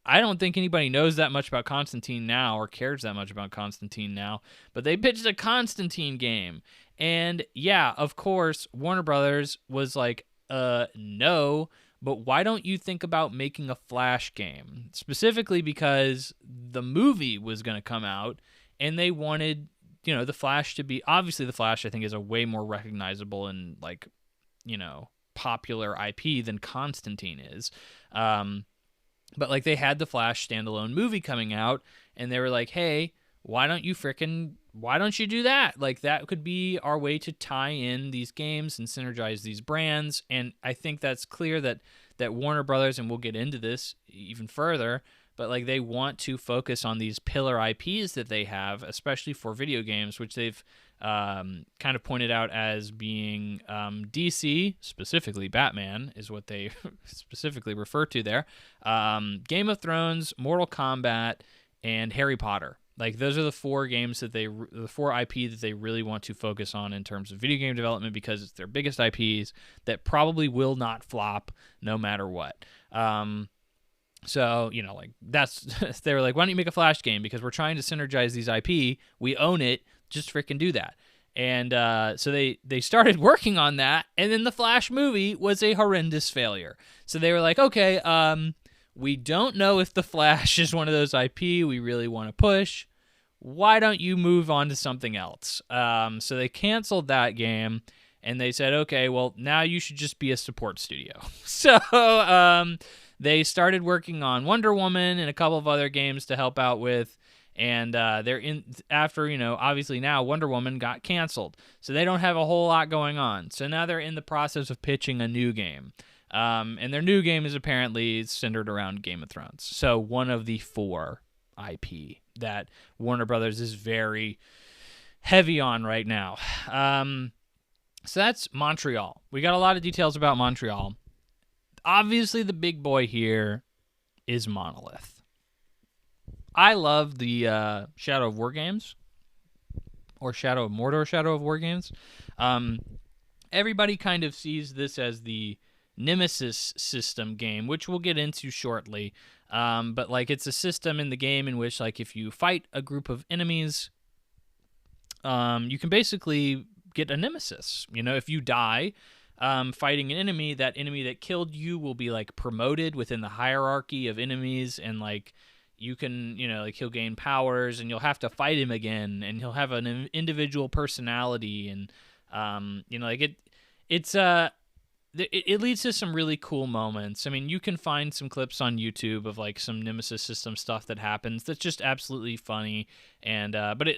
I don't think anybody knows that much about Constantine now or cares that much about Constantine now, but they pitched a Constantine game. And yeah, of course, Warner Brothers was like, no, but why don't you think about making a Flash game? Specifically because the movie was going to come out and they wanted, the Flash to be, obviously the Flash I think is a way more recognizable and like, popular IP than Constantine is. But like they had the Flash standalone movie coming out, and they were like, "Hey, why don't you do that? Like that could be our way to tie in these games and synergize these brands." And I think that's clear that Warner Brothers, and we'll get into this even further, but like they want to focus on these pillar IPs that they have, especially for video games, which they've kind of pointed out as being DC, specifically Batman is what they specifically refer to there, Game of Thrones, Mortal Kombat, and Harry Potter. Like those are the four games the four IP that they really want to focus on in terms of video game development because it's their biggest IPs that probably will not flop no matter what. So, like that's, they were like, why don't you make a Flash game? Because we're trying to synergize these IP. We own it. Just freaking do that. And so they started working on that. And then the Flash movie was a horrendous failure. So they were like, okay, we don't know if the Flash is one of those IP we really want to push. Why don't you move on to something else? So they canceled that game. And they said, okay, well, now you should just be a support studio. So they started working on Wonder Woman and a couple of other games to help out with. And they're in after, obviously now Wonder Woman got canceled. So they don't have a whole lot going on. So now they're in the process of pitching a new game. And their new game is apparently centered around Game of Thrones. So one of the four IP that Warner Brothers is very heavy on right now. So that's Montreal. We got a lot of details about Montreal. Obviously, the big boy here is Monolith. I love the Shadow of War games, or Shadow of Mordor, Shadow of War games. Everybody kind of sees this as the Nemesis system game, which we'll get into shortly. But like it's a system in the game in which like if you fight a group of enemies, you can basically get a nemesis. If you die fighting an enemy, that enemy that killed you will be like promoted within the hierarchy of enemies, and like you can, like he'll gain powers and you'll have to fight him again, and he'll have an individual personality, and like it leads to some really cool moments. I mean, you can find some clips on YouTube of like some Nemesis system stuff that happens that's just absolutely funny, and but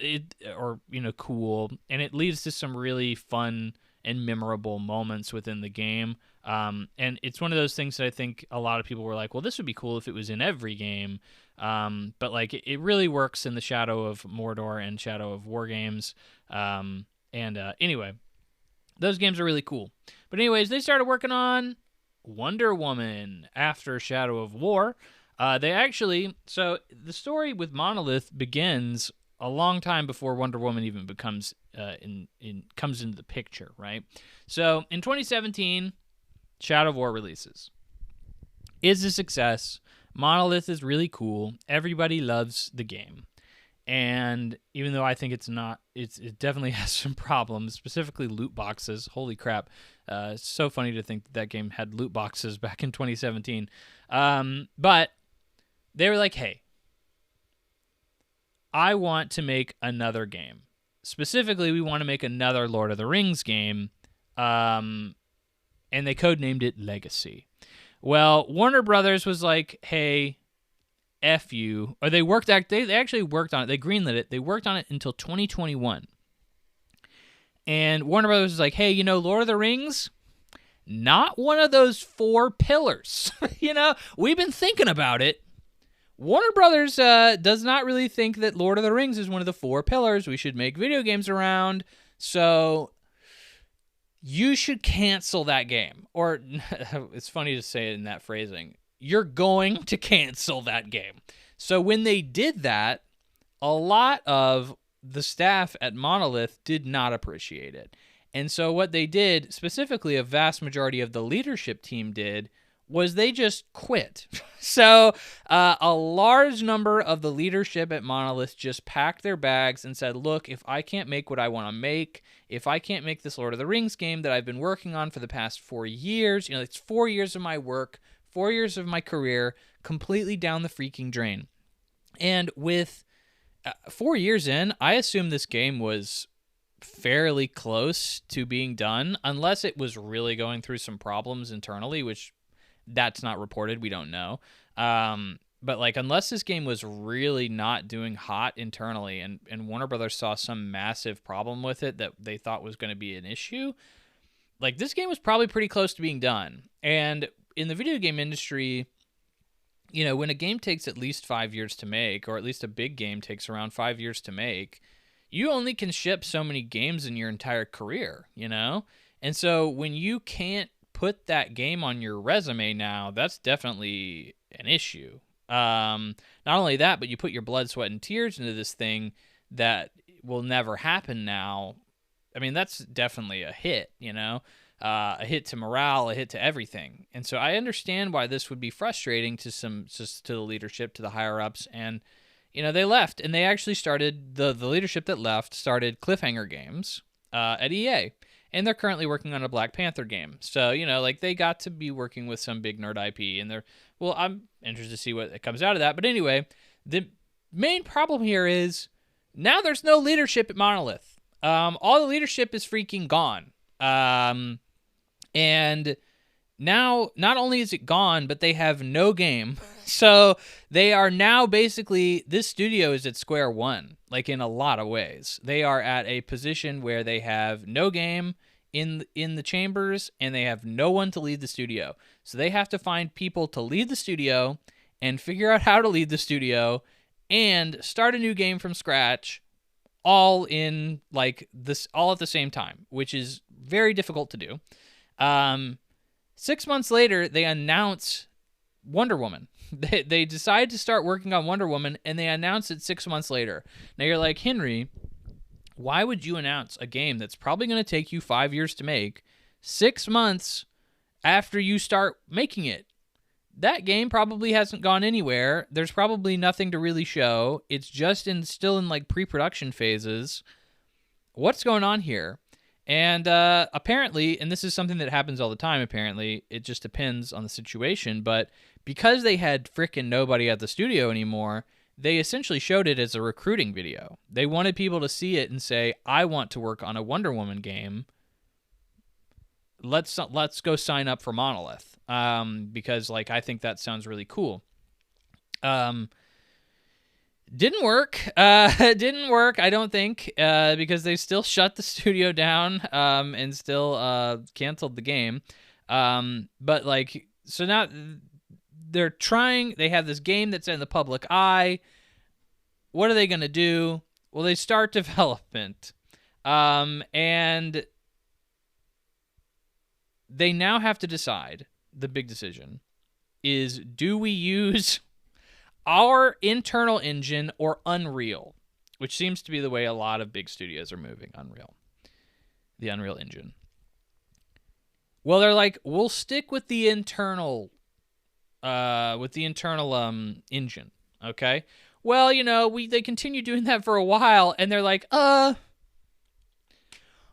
cool, and it leads to some really fun and memorable moments within the game. And it's one of those things that I think a lot of people were like, well, this would be cool if it was in every game. But like it really works in the Shadow of Mordor and Shadow of War games. Anyway, those games are really cool. But anyways, they started working on Wonder Woman after Shadow of War. So the story with Monolith begins a long time before Wonder Woman even becomes comes into the picture, right? So in 2017, Shadow of War releases. Is a success. Monolith is really cool. Everybody loves the game. And even though I think it's not, it definitely has some problems, specifically loot boxes. Holy crap. It's so funny to think that game had loot boxes back in 2017. But they were like, hey, I want to make another game. Specifically, we want to make another Lord of the Rings game. And they codenamed it Legacy. Well, Warner Brothers was like, hey, F you. Or they actually worked on it. They greenlit it. They worked on it until 2021. And Warner Brothers was like, hey, Lord of the Rings, not one of those 4 pillars. We've been thinking about it. Warner Brothers does not really think that Lord of the Rings is one of the 4 pillars we should make video games around. So you should cancel that game. Or it's funny to say it in that phrasing. You're going to cancel that game. So when they did that, a lot of the staff at Monolith did not appreciate it. And so what they did, specifically a vast majority of the leadership team did, was they just quit. So a large number of the leadership at Monolith just packed their bags and said, look, if I can't make what I want to make, if I can't make this Lord of the Rings game that I've been working on for the past 4 years, it's 4 years of my work, 4 years of my career, completely down the freaking drain. And with 4 years in, I assume this game was fairly close to being done, unless it was really going through some problems internally, which that's not reported. We don't know. But unless this game was really not doing hot internally and Warner Brothers saw some massive problem with it that they thought was going to be an issue, this game was probably pretty close to being done. And in the video game industry, when a game takes at least 5 years to make, or at least a big game takes around 5 years to make, you only can ship so many games in your entire career, And so when you can't put that game on your resume now, that's definitely an issue. Not only that, but you put your blood, sweat, and tears into this thing that will never happen now. I mean, that's definitely a hit, a hit to morale, a hit to everything. And so I understand why this would be frustrating to the leadership, to the higher ups. And, they left, and they actually started, the leadership that left started Cliffhanger Games at EA. And they're currently working on a Black Panther game. So, they got to be working with some big nerd IP. And I'm interested to see what comes out of that. But anyway, the main problem here is now there's no leadership at Monolith. All the leadership is freaking gone. And now, not only is it gone, but they have no game. So they are now basically, this studio is at square one, in a lot of ways. They are at a position where they have no game in the chambers, and they have no one to lead the studio. So they have to find people to lead the studio and figure out how to lead the studio and start a new game from scratch, all in all at the same time, which is very difficult to do. 6 months later, they announce Wonder Woman. They decide to start working on Wonder Woman, and they announce it 6 months later. Now you're like, Henry, why would you announce a game that's probably going to take you 5 years to make 6 months after you start making it? That game probably hasn't gone anywhere. There's probably nothing to really show. It's just still in pre-production phases. What's going on here? And apparently, and this is something that happens all the time, apparently, it just depends on the situation, but because they had frickin' nobody at the studio anymore, they essentially showed it as a recruiting video. They wanted people to see it and say, I want to work on a Wonder Woman game. Let's go sign up for Monolith, because I think that sounds really cool. Didn't work. Didn't work, I don't think, because they still shut the studio down and still canceled the game. But so now they're trying. They have this game that's in the public eye. What are they going to do? Well, they start development, and they now have to decide. The big decision is: do we use our internal engine or Unreal? which seems to be the way a lot of big studios are moving the Unreal Engine. Well, they're like, we'll stick with the internal engine, okay? Well, they continue doing that for a while, and they're like,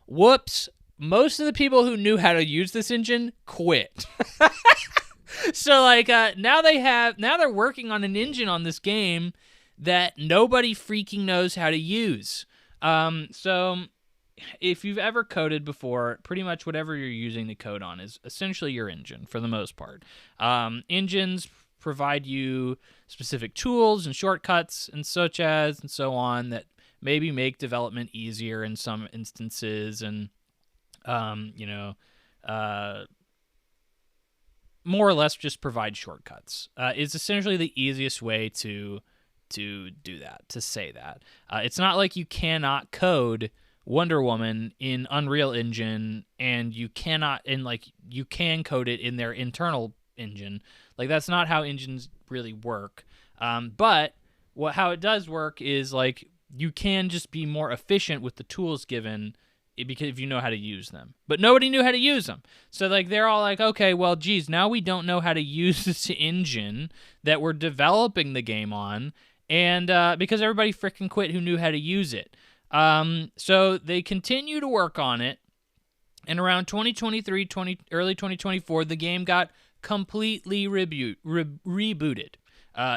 whoops. Most of the people who knew how to use this engine quit. So, now they're working on an engine on this game that nobody freaking knows how to use. So if you've ever coded before, pretty much whatever you're using the code on is essentially your engine for the most part. Engines provide you specific tools and shortcuts and so on that maybe make development easier in some instances and, more or less just provide shortcuts. It's essentially the easiest way to do that, to say that. It's not like you cannot code Wonder Woman in Unreal Engine and you can code it in their internal engine. Like, that's not how engines really work. But how it does work is, like, you can just be more efficient with the tools given because if you know how to use them. But nobody knew how to use them. So, like, they're all like, okay, well, geez, now we don't know how to use this engine that we're developing the game on, and because everybody freaking quit who knew how to use it. So they continue to work on it, and around 2023, early 2024, the game got completely rebooted.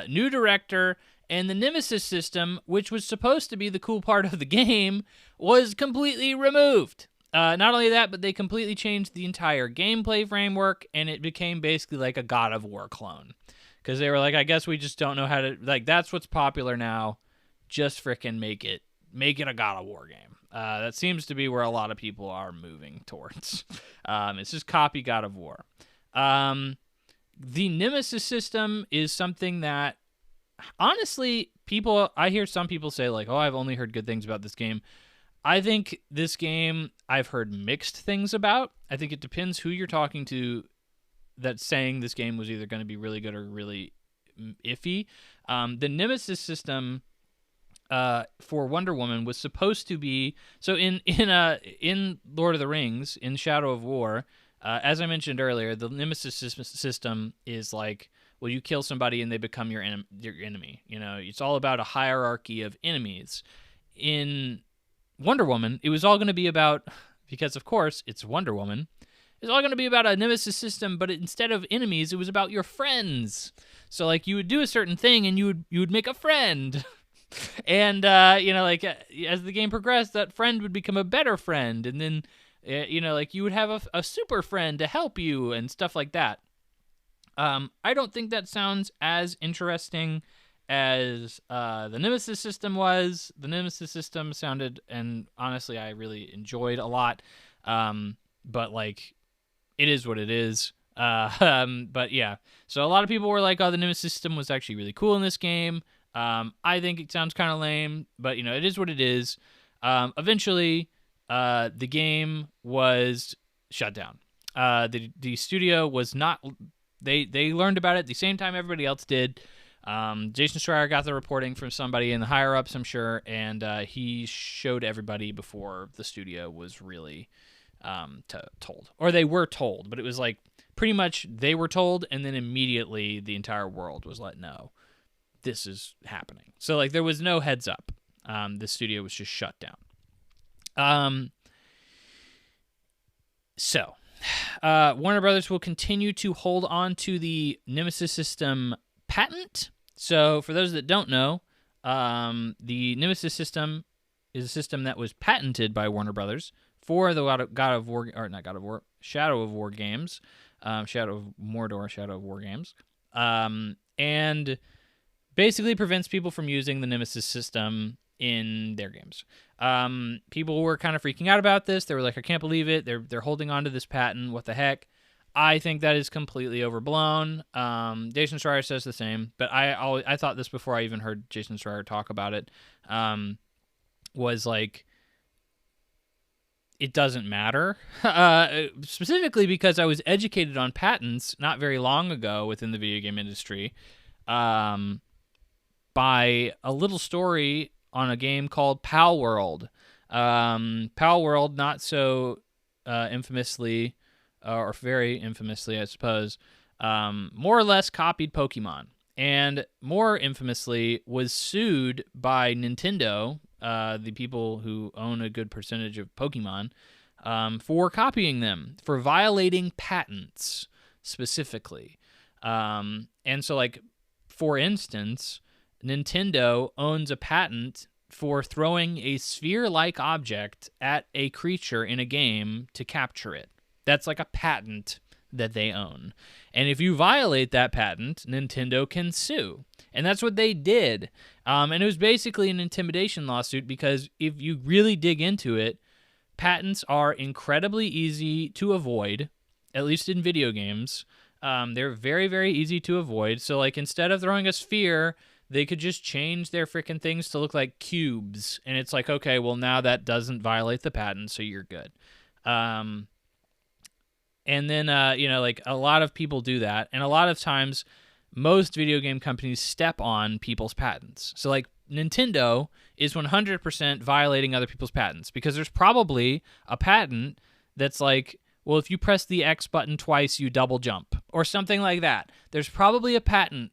New director, and the Nemesis system, which was supposed to be the cool part of the game, was completely removed. Not only that, but they completely changed the entire gameplay framework, and it became basically like a God of War clone. Because they were like, I guess we just don't know how to... Like, that's what's popular now. Just frickin' make it a God of War game. That seems to be where a lot of people are moving towards. It's just copy God of War. The Nemesis system is something that, honestly, I hear some people say, like, oh, I've only heard good things about this game. I think this game I've heard mixed things about. I think it depends who you're talking to that's saying this game was either going to be really good or really iffy. The Nemesis system for Wonder Woman was supposed to be... So in Lord of the Rings, in Shadow of War, as I mentioned earlier, the Nemesis system is like, well, you kill somebody and they become your enemy. It's all about a hierarchy of enemies. In Wonder Woman, it was all going to be about, because of course it's Wonder Woman, it's all going to be about a Nemesis system, but instead of enemies, it was about your friends. So, like, you would do a certain thing and you would make a friend. And, as the game progressed, that friend would become a better friend. And then, you would have a super friend to help you and stuff like that. I don't think that sounds as interesting as the Nemesis system was. The Nemesis system sounded, and honestly, I really enjoyed a lot. But, like, it is what it is. But, yeah. So a lot of people were like, oh, the Nemesis system was actually really cool in this game. I think it sounds kind of lame, but, it is what it is. Eventually, the game was shut down. The studio was not... They learned about it the same time everybody else did. Jason Schreier got the reporting from somebody in the higher-ups, I'm sure, and he showed everybody before the studio was really told. Or they were told, but it was like pretty much they were told, and then immediately the entire world was let know this is happening. So, like, there was no heads up. The studio was just shut down. So, Warner Brothers will continue to hold on to the Nemesis system patent. So, for those that don't know, the Nemesis system is a system that was patented by Warner Brothers for the Shadow of War games, Shadow of Mordor, Shadow of War games, and basically prevents people from using the Nemesis system in their games. People were kind of freaking out about this. They were like, I can't believe it. They're holding on to this patent. What the heck? I think that is completely overblown. Jason Schreier says the same, but I thought this before I even heard Jason Schreier talk about it, was like, it doesn't matter. Specifically because I was educated on patents not very long ago within the video game industry, by a little story on a game called Pal World. Pal World, not so infamously, or very infamously, I suppose, more or less copied Pokemon. And more infamously was sued by Nintendo, the people who own a good percentage of Pokemon, for copying them, for violating patents specifically. And so, like, for instance, Nintendo owns a patent for throwing a sphere-like object at a creature in a game to capture it. That's like a patent that they own. And if you violate that patent, Nintendo can sue. And that's what they did. And it was basically an intimidation lawsuit because if you really dig into it, patents are incredibly easy to avoid, at least in video games. They're very, very easy to avoid. So, like, instead of throwing a sphere, they could just change their freaking things to look like cubes. And it's like, okay, well, now that doesn't violate the patent, so you're good. And then, like, a lot of people do that. And a lot of times, most video game companies step on people's patents. So, like, Nintendo is 100% violating other people's patents because there's probably a patent that's like, well, if you press the X button twice, you double jump, or something like that. There's probably a patent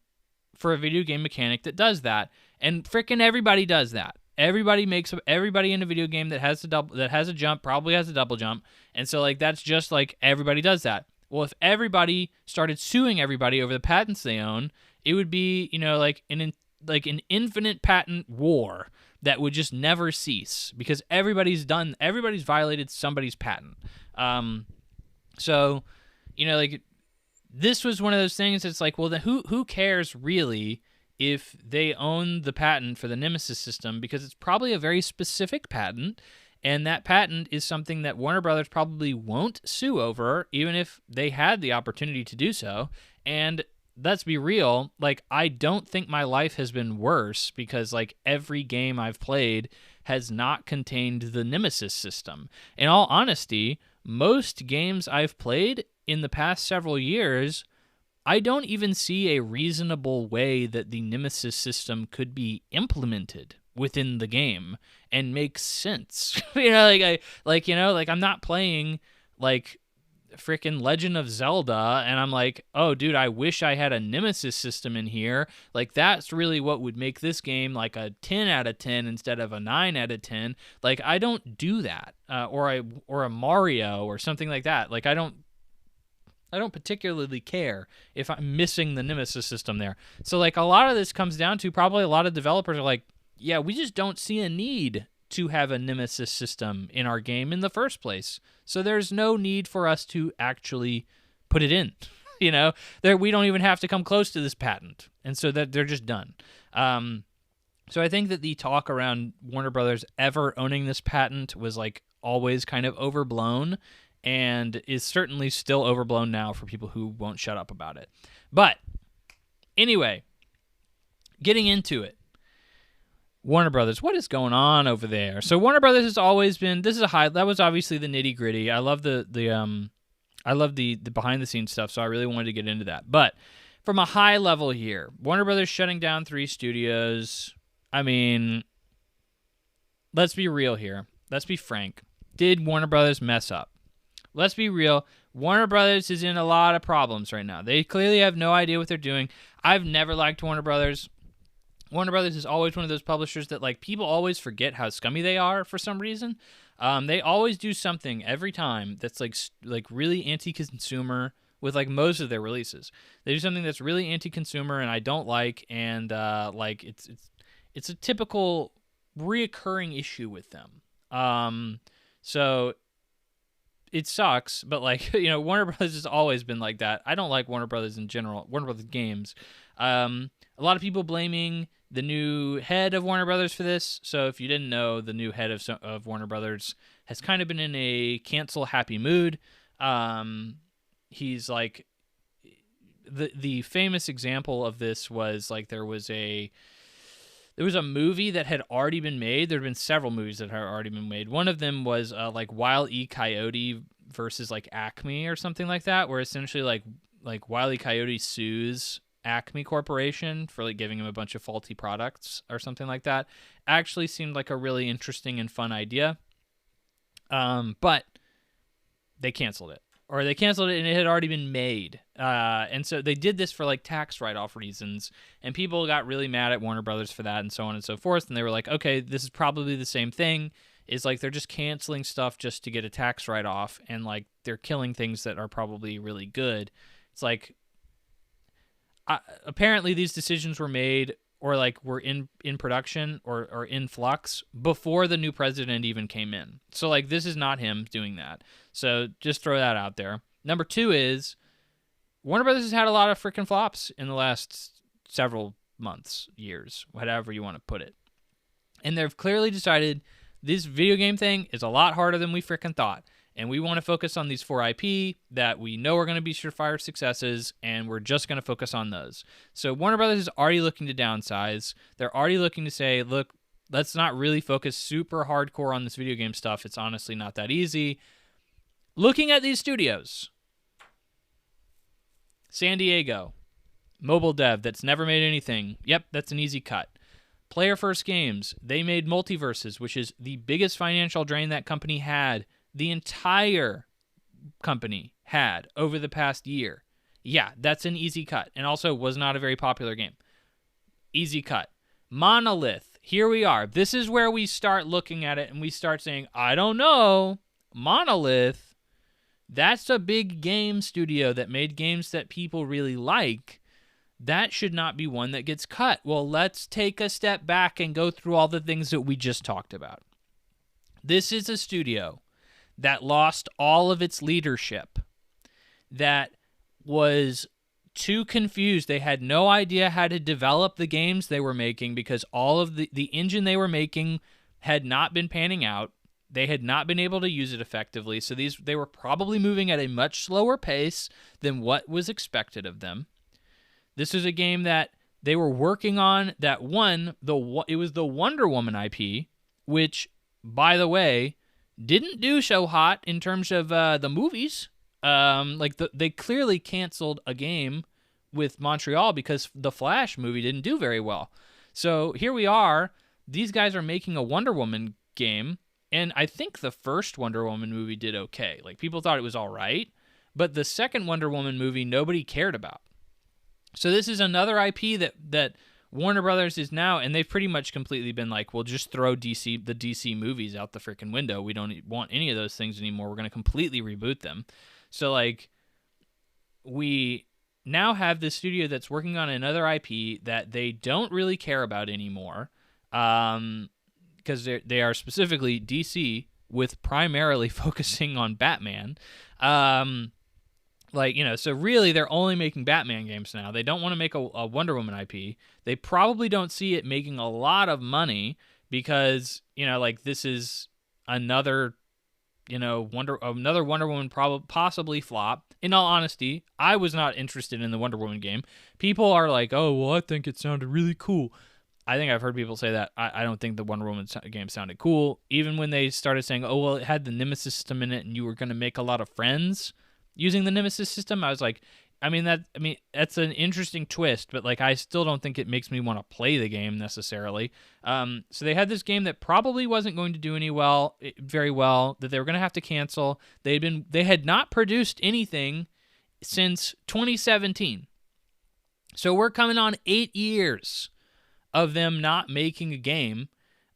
for a video game mechanic that does that, and frickin' everybody does that. Everybody in a video game that has a jump probably has a double jump, and so, like, that's just like everybody does that. Well, if everybody started suing everybody over the patents they own, it would be, like an infinite patent war that would just never cease because everybody's violated somebody's patent. So, like, this was one of those things that's like, well, who cares really if they own the patent for the Nemesis system, because it's probably a very specific patent, and that patent is something that Warner Brothers probably won't sue over, even if they had the opportunity to do so. And let's be real, like, I don't think my life has been worse because, like, every game I've played has not contained the Nemesis system. In all honesty, most games I've played in the past several years, I don't even see a reasonable way that the Nemesis system could be implemented within the game and make sense. I'm not playing, like, freaking Legend of Zelda, and I'm like, oh, dude, I wish I had a Nemesis system in here. Like, that's really what would make this game like a 10 out of 10 instead of a 9 out of 10. Like, I don't do that. Or a Mario or something like that. Like, I don't particularly care if I'm missing the Nemesis system there. So, like, a lot of this comes down to probably a lot of developers are like, yeah, we just don't see a need to have a Nemesis system in our game in the first place. So there's no need for us to actually put it in. We don't even have to come close to this patent. And so that they're just done. So I think that the talk around Warner Brothers ever owning this patent was, like, always kind of overblown, and is certainly still overblown now for people who won't shut up about it. But anyway, getting into it. Warner Brothers, what is going on over there? So Warner Brothers has always been, that was obviously the nitty gritty. I love the behind the scenes stuff, so I really wanted to get into that. But from a high level here, Warner Brothers shutting down 3 studios. I mean, let's be real here. Let's be frank. Did Warner Brothers mess up? Let's be real. Warner Brothers is in a lot of problems right now. They clearly have no idea what they're doing. I've never liked Warner Brothers. Warner Brothers is always one of those publishers that, like, people always forget how scummy they are for some reason. They always do something every time that's like really anti-consumer with, like, most of their releases. They do something that's really anti-consumer and I don't like, and like it's a typical reoccurring issue with them. So it sucks, but, like, Warner Brothers has always been like that. I don't like Warner Brothers in general, Warner Brothers games. A lot of people blaming the new head of Warner Brothers for this. So if you didn't know, the new head of Warner Brothers has kind of been in a cancel happy mood. He's like, the famous example of this was, like, there was a movie that had already been made. There had been several movies that had already been made. One of them was like Wile E. Coyote versus, like, Acme or something like that, where essentially like Wile E. Coyote sues Acme Corporation for like giving him a bunch of faulty products or something like that. Actually seemed like a really interesting and fun idea. But they canceled it. Or they canceled it and it had already been made. And so they did this for like tax write-off reasons. And people got really mad at Warner Brothers for that and so on and so forth. And they were like, okay, this is probably the same thing. Is like they're just canceling stuff just to get a tax write-off. And like they're killing things that are probably really good. It's like, apparently these decisions were made or like were in production or in flux before the new president even came in. So like this is not him doing that. So just throw that out there. Number 2 is Warner Brothers has had a lot of freaking flops in the last several months, years, whatever you want to put it. And they've clearly decided this video game thing is a lot harder than we freaking thought. And we want to focus on these 4 IP that we know are going to be surefire successes, and we're just going to focus on those. So Warner Brothers is already looking to downsize. They're already looking to say, look, let's not really focus super hardcore on this video game stuff. It's honestly not that easy. Looking at these studios, San Diego, mobile dev that's never made anything. Yep, that's an easy cut. Player First Games, they made Multiverses, which is the biggest financial drain that company had. The entire company had over the past year. Yeah, that's an easy cut. And also was not a very popular game. Easy cut. Monolith. Here we are. This is where we start looking at it and we start saying, I don't know. Monolith, that's a big game studio that made games that people really like. That should not be one that gets cut. Well, let's take a step back and go through all the things that we just talked about. This is a studio that lost all of its leadership, that was too confused. They had no idea how to develop the games they were making because all of the engine they were making had not been panning out. They had not been able to use it effectively, so they were probably moving at a much slower pace than what was expected of them. This is a game that they were working on that won it was the Wonder Woman IP, which, by the way, didn't do so hot in terms of the movies. They clearly canceled a game with Montreal because the Flash movie didn't do very well. So here we are. These guys are making a Wonder Woman game, and I think the first Wonder Woman movie did okay. Like, people thought it was all right, but the second Wonder Woman movie nobody cared about. So this is another IP that Warner Brothers is now, and they've pretty much completely been like, we'll just throw the DC movies out the freaking window. We don't want any of those things anymore. We're going to completely reboot them. So, like, we now have this studio that's working on another IP that they don't really care about anymore, because they are specifically DC with primarily focusing on Batman. So really they're only making Batman games now. They don't want to make a Wonder Woman IP. They probably don't see it making a lot of money because, this is another, Wonder Woman possibly flop. In all honesty, I was not interested in the Wonder Woman game. People are like, oh, well, I think it sounded really cool. I think I've heard people say that. I don't think the Wonder Woman game sounded cool. Even when they started saying, oh, well, it had the Nemesis system in it and you were going to make a lot of friends using the Nemesis system, I was like, that's an interesting twist, but I still don't think it makes me want to play the game necessarily. So they had this game that probably wasn't going to do very well, that they were going to have to cancel. They had not produced anything since 2017. So we're coming on 8 years of them not making a game.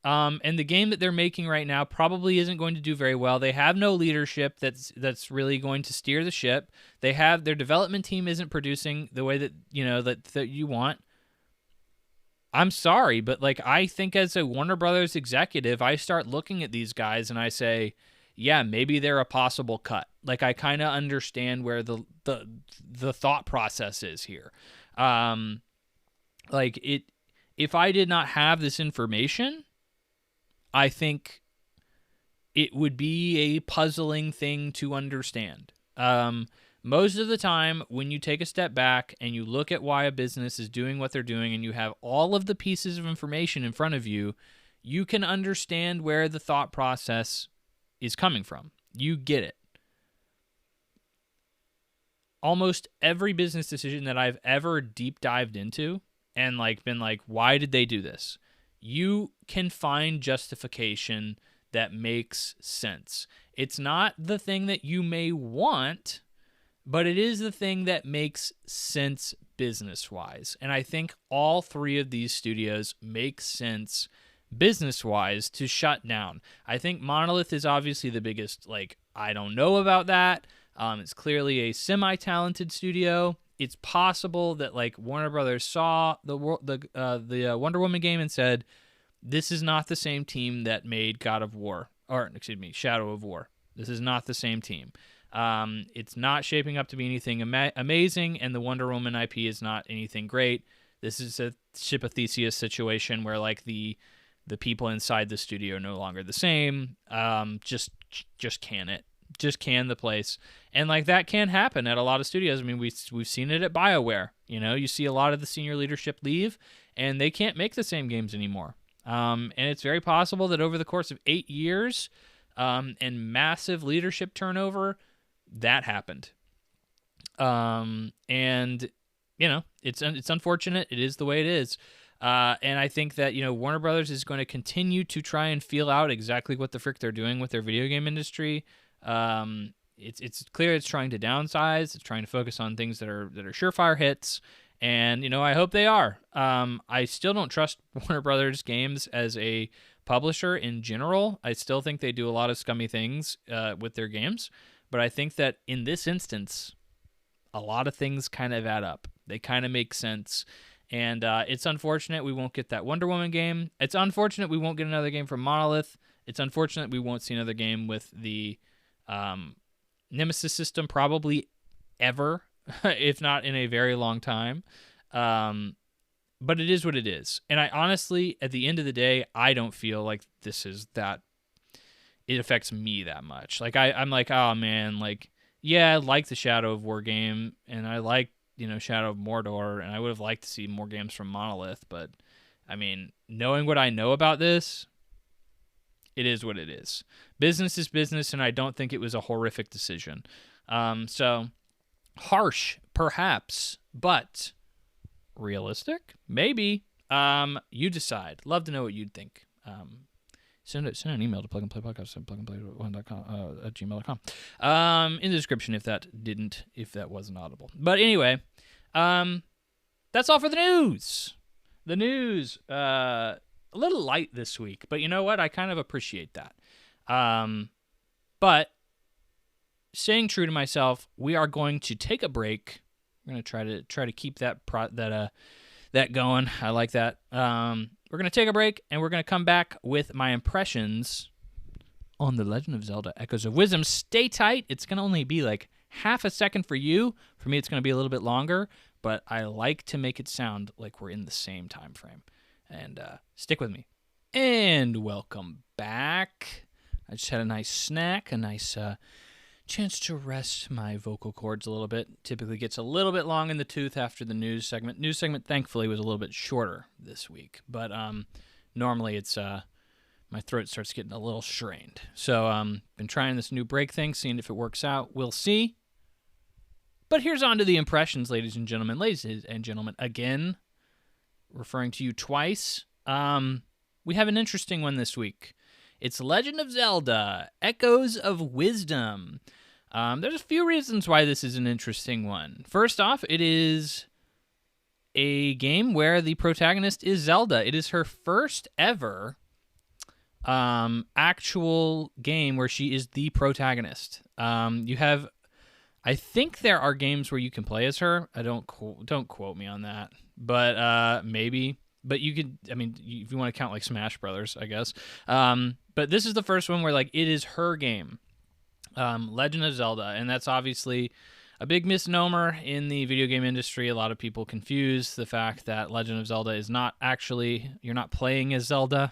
And the game that they're making right now probably isn't going to do very well. They have no leadership that's really going to steer the ship. Their development team isn't producing the way that that you want. I'm sorry, but I think as a Warner Brothers executive, I start looking at these guys and I say, yeah, maybe they're a possible cut. I kind of understand where the thought process is here. If I did not have this information, I think it would be a puzzling thing to understand. Most of the time, when you take a step back and you look at why a business is doing what they're doing and you have all of the pieces of information in front of you, you can understand where the thought process is coming from. You get it. almost every business decision that I've ever deep dived into and like been like, why did they do this? You can find justification that makes sense. It's not the thing that you may want, but it is the thing that makes sense business-wise. And I think all three of these studios make sense business-wise to shut down. I think Monolith is obviously the biggest, like, I don't know about that. It's clearly a semi-talented studio. It's possible that, like, Warner Brothers saw the Wonder Woman game and said, this is not the same team that made Shadow of War. This is not the same team. It's not shaping up to be anything amazing, and the Wonder Woman IP is not anything great. This is a Ship of Theseus situation where like the people inside the studio are no longer the same. Just can it. Just can the place. And like that can happen at a lot of studios. I mean, we've seen it at BioWare. You know, you see a lot of the senior leadership leave, and they can't make the same games anymore. And it's very possible that over the course of 8 years, and massive leadership turnover, that happened. And you know, it's unfortunate. It is the way it is. And I think that, you know, Warner Brothers is going to continue to try and feel out exactly what the frick they're doing with their video game industry. It's clear it's trying to downsize. It's trying to focus on things that are surefire hits. And, you know, I hope they are. I still don't trust Warner Brothers games as a publisher in general. I still think they do a lot of scummy things with their games. But I think that in this instance, a lot of things kind of add up. They kind of make sense. And it's unfortunate we won't get that Wonder Woman game. It's unfortunate we won't get another game from Monolith. It's unfortunate we won't see another game with the Nemesis system probably ever, if not in a very long time. But it is what it is. And I honestly, at the end of the day, I don't feel like this is that it affects me that much. Like I'm like, oh man, like, yeah, I like the Shadow of War game, and I like, you know, Shadow of Mordor, and I would have liked to see more games from Monolith, but I mean, knowing what I know about this, it is what it is. Business is business, and I don't think it was a horrific decision. So harsh, perhaps, but realistic, maybe. You decide. Love to know what you'd think. Send an email to plugandplaypodcast@plugandplay1.com at gmail.com. In the description if that wasn't audible. But anyway, that's all for the news. The news, a little light this week, but you know what? I kind of appreciate that. But staying true to myself, we are going to take a break. We're going to try to keep that going. I like that. We're going to take a break, and we're going to come back with my impressions on The Legend of Zelda Echoes of Wisdom. Stay tight. It's going to only be like half a second for you. For me, it's going to be a little bit longer, but I like to make it sound like we're in the same time frame. And stick with me. And welcome back. I just had a nice snack, a nice chance to rest my vocal cords a little bit. Typically gets a little bit long in the tooth after the news segment. News segment, thankfully, was a little bit shorter this week. But normally it's my throat starts getting a little strained. So been trying this new break thing, seeing if it works out. We'll see. But here's on to the impressions, ladies and gentlemen. Ladies and gentlemen, again, referring to you twice. We have an interesting one this week. It's Legend of Zelda, Echoes of Wisdom. There's a few reasons why this is an interesting one. First off, it is a game where the protagonist is Zelda. It is her first ever actual game where she is the protagonist. I think there are games where you can play as her. Don't quote me on that, but maybe. But you could, I mean, if you want to count like Smash Brothers, I guess. But this is the first one where like it is her game, Legend of Zelda, and that's obviously a big misnomer in the video game industry. A lot of people confuse the fact that Legend of Zelda is not actually, you're not playing as Zelda,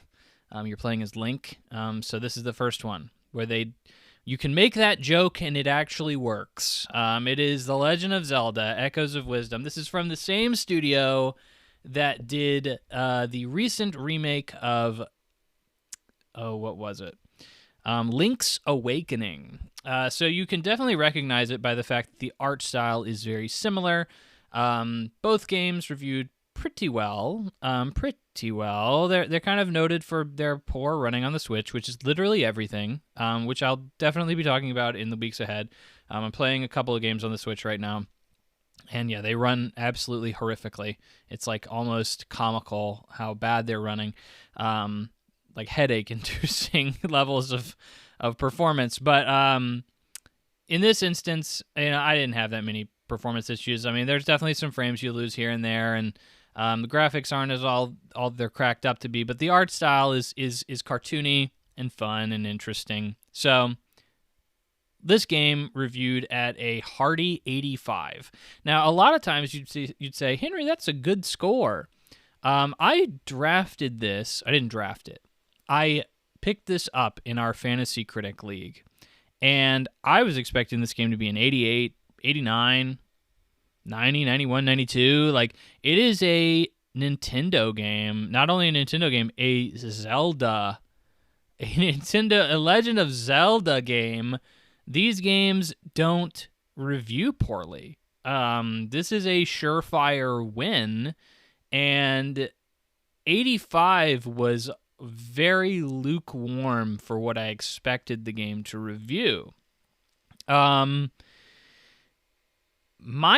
you're playing as Link. So this is the first one where you can make that joke and it actually works. It is The Legend of Zelda, Echoes of Wisdom. This is from the same studio that did the recent remake of, what was it? Link's Awakening. So you can definitely recognize it by the fact that the art style is very similar. Both games reviewed pretty well. They're kind of noted for their poor running on the Switch, which is literally everything, which I'll definitely be talking about in the weeks ahead. I'm playing a couple of games on the Switch right now, and yeah, they run absolutely horrifically. It's like almost comical how bad they're running, like headache-inducing levels of performance. But in this instance, I didn't have that many performance issues. I mean, there's definitely some frames you lose here and there, and the graphics aren't as all they're cracked up to be, but the art style is cartoony and fun and interesting. So this game reviewed at a hearty 85. Now, a lot of times you'd say, Henry, that's a good score. I drafted this. I didn't draft it. I picked this up in our Fantasy Critic League, and I was expecting this game to be an 88, 89, 90, 91, 92. Like, it is a Nintendo game. Not only a Nintendo game, a Legend of Zelda game. These games don't review poorly. This is a surefire win, and 85 was very lukewarm for what I expected the game to review. My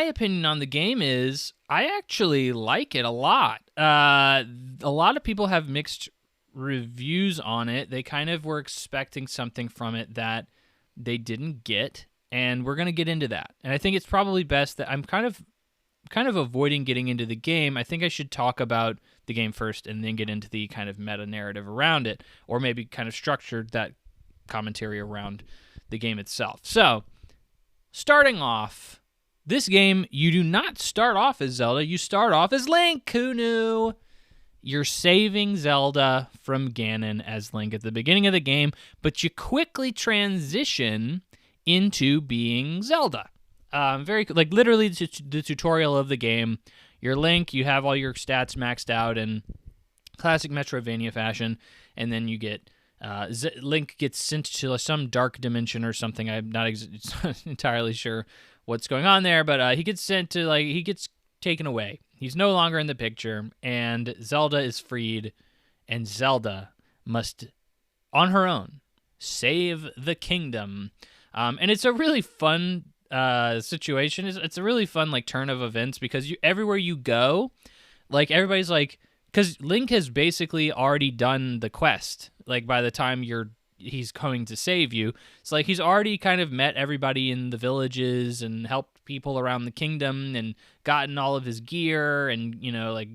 opinion on the game is I actually like it a lot. A lot of people have mixed reviews on it. They kind of were expecting something from it that they didn't get, and we're going to get into that. And I think it's probably best that I'm kind of avoiding getting into the game. I think I should talk about the game first and then get into the kind of meta-narrative around it, or maybe kind of structure that commentary around the game itself. So, starting off, this game, you do not start off as Zelda, you start off as Link. Who knew? You're saving Zelda from Ganon as Link at the beginning of the game, but you quickly transition into being Zelda. Literally the tutorial of the game. You're Link, you have all your stats maxed out in classic Metroidvania fashion, and then you get Link gets sent to some dark dimension or something. I'm not entirely sure what's going on there, but he gets sent to, he gets taken away. He's no longer in the picture, and Zelda is freed, and Zelda must, on her own, save the kingdom. And it's a really fun situation. It's a really fun turn of events, because everywhere you go, everybody's because Link has basically already done the quest. By the time he's going to save you, it's he's already kind of met everybody in the villages and helped people around the kingdom and gotten all of his gear and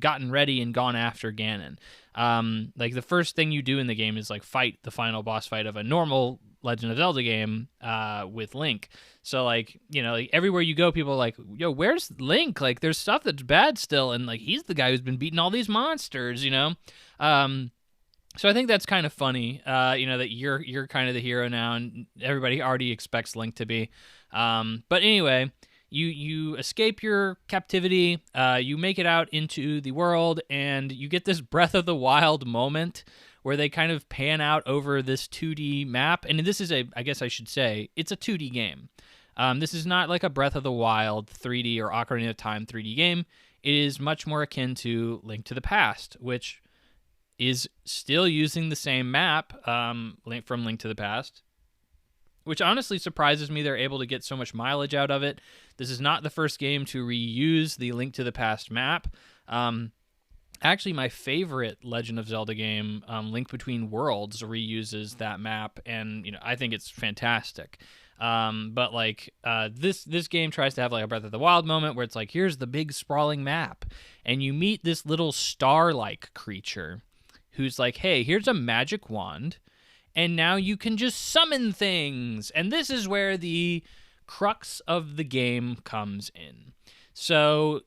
gotten ready and gone after Ganon. The first thing you do in the game is fight the final boss fight of a normal Legend of Zelda game with Link. So everywhere you go, people are yo, where's Link? There's stuff that's bad still, and he's the guy who's been beating all these monsters, So I think that's kind of funny, that you're kind of the hero now, and everybody already expects Link to be. But anyway, you escape your captivity, you make it out into the world, and you get this Breath of the Wild moment where they kind of pan out over this 2D map. And this is I guess I should say, it's a 2D game. This is not like a Breath of the Wild 3D or Ocarina of Time 3D game. It is much more akin to Link to the Past, which is still using the same map from Link to the Past, which honestly surprises me they're able to get so much mileage out of it. This is not the first game to reuse the Link to the Past map. Actually, my favorite Legend of Zelda game, Link Between Worlds, reuses that map, and I think it's fantastic. But this game tries to have a Breath of the Wild moment where it's here's the big sprawling map, and you meet this little star-like creature who's hey, here's a magic wand, and now you can just summon things. And this is where the crux of the game comes in. So,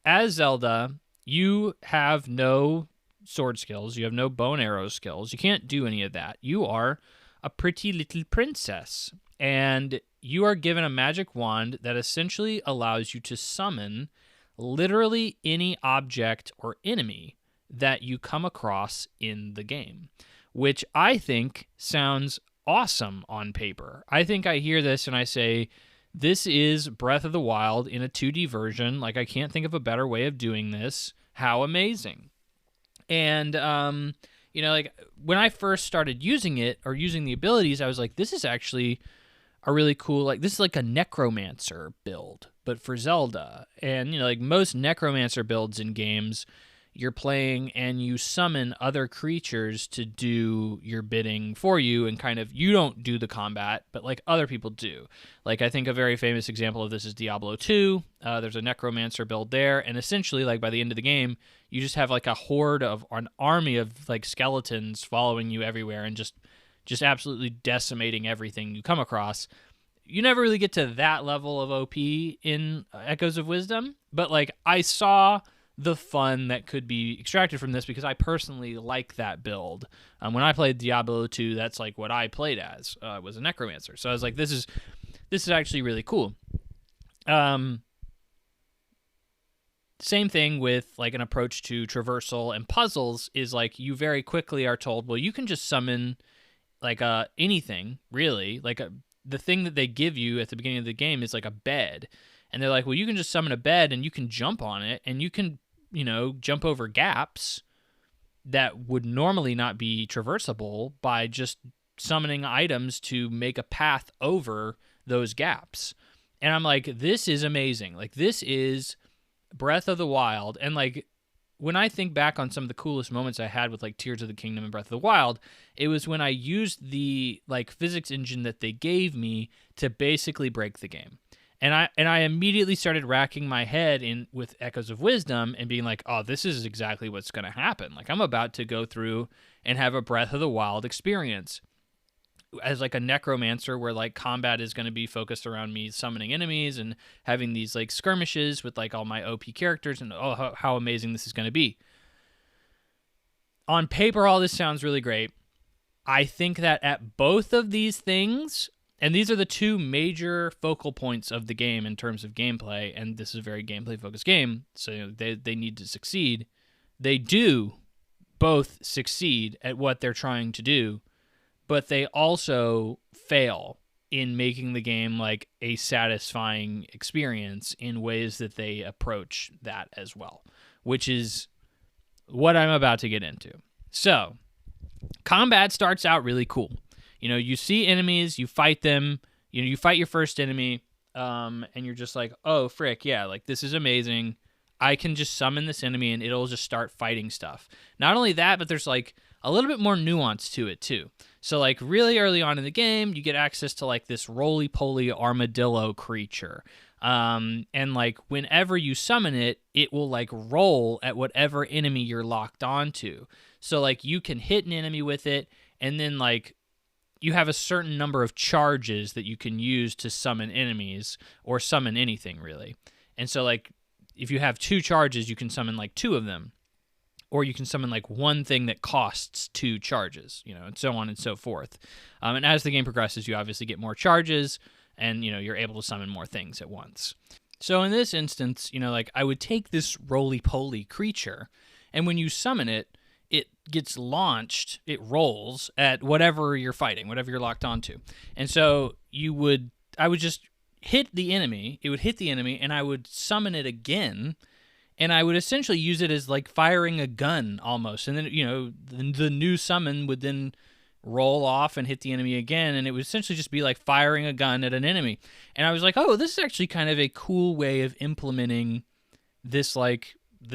as Zelda, you have no sword skills, you have no bow and arrow skills, you can't do any of that. You are a pretty little princess, and you are given a magic wand that essentially allows you to summon literally any object or enemy that you come across in the game, which I think sounds awesome on paper. I think I hear this and I say, this is Breath of the Wild in a 2D version. Like, I can't think of a better way of doing this. How amazing. And, like, when I first started using it or using the abilities, I was like, this is actually a really cool, like, this is like a necromancer build, but for Zelda. And, like most necromancer builds in games, you're playing and you summon other creatures to do your bidding for you, and kind of, you don't do the combat, but like other people do. Like, I think a very famous example of this is Diablo 2. There's a necromancer build there, and essentially, like, by the end of the game, you just have like a horde of, or an army of like skeletons following you everywhere and just absolutely decimating everything you come across. You never really get to that level of OP in Echoes of Wisdom, but like, I saw the fun that could be extracted from this because I personally like that build. When I played Diablo 2, that's like what I played as, was a necromancer. So I was like, this is actually really cool. Same thing with like an approach to traversal and puzzles is like, you very quickly are told, well, you can just summon like anything, really. Like the thing that they give you at the beginning of the game is like a bed. And they're like, well, you can just summon a bed and you can jump on it and you can, jump over gaps that would normally not be traversable by just summoning items to make a path over those gaps. And I'm like, this is amazing. Like, this is Breath of the Wild. And like, when I think back on some of the coolest moments I had with like Tears of the Kingdom and Breath of the Wild, it was when I used the like physics engine that they gave me to basically break the game. And I immediately started racking my head in with Echoes of Wisdom and being like, oh, this is exactly what's going to happen. Like, I'm about to go through and have a Breath of the Wild experience as like a necromancer, where like combat is going to be focused around me summoning enemies and having these like skirmishes with like all my OP characters, and how amazing this is going to be. On paper, all this sounds really great. I think that at both of these things, and these are the two major focal points of the game in terms of gameplay, and this is a very gameplay-focused game, so they need to succeed. They do both succeed at what they're trying to do, but they also fail in making the game like a satisfying experience in ways that they approach that as well, which is what I'm about to get into. So, combat starts out really cool. You see enemies, you fight them, you fight your first enemy, and you're just like, oh, frick, yeah, like, this is amazing. I can just summon this enemy and it'll just start fighting stuff. Not only that, but there's like a little bit more nuance to it too. So like, really early on in the game, you get access to like this roly-poly armadillo creature. And like, whenever you summon it, it will like roll at whatever enemy you're locked onto. So like, you can hit an enemy with it, and then like, you have a certain number of charges that you can use to summon enemies or summon anything, really. And so like, if you have 2 charges, you can summon like 2 of them, or you can summon like one thing that costs 2 charges, and so on and so forth. And as the game progresses, you obviously get more charges, and you're able to summon more things at once. So in this instance, like, I would take this roly-poly creature, and when you summon it, it gets launched, it rolls at whatever you're fighting, whatever you're locked onto. And so I would just hit the enemy, it would hit the enemy, and I would summon it again, and I would essentially use it as like firing a gun almost. And then, the new summon would then roll off and hit the enemy again, and it would essentially just be like firing a gun at an enemy. And I was like, oh, this is actually kind of a cool way of implementing this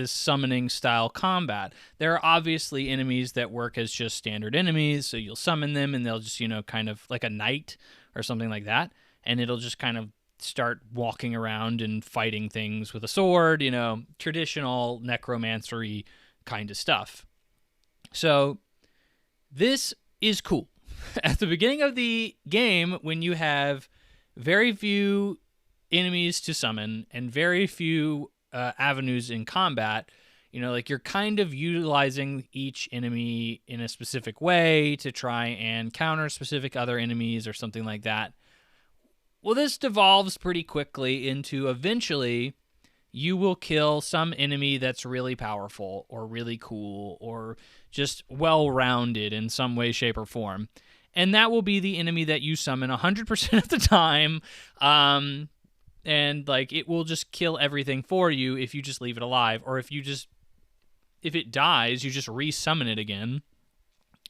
summoning style combat. There are obviously enemies that work as just standard enemies, so you'll summon them and they'll just, kind of like a knight or something like that, and it'll just kind of start walking around and fighting things with a sword, traditional necromancery kind of stuff. So this is cool. At the beginning of the game, when you have very few enemies to summon and very few avenues in combat, like, you're kind of utilizing each enemy in a specific way to try and counter specific other enemies or something like that. Well, this devolves pretty quickly into, eventually, you will kill some enemy that's really powerful or really cool or just well-rounded in some way, shape, or form. and that will be the enemy that you summon 100% of the time. And like it will just kill everything for you if you just leave it alive, or if it dies, you just resummon it again.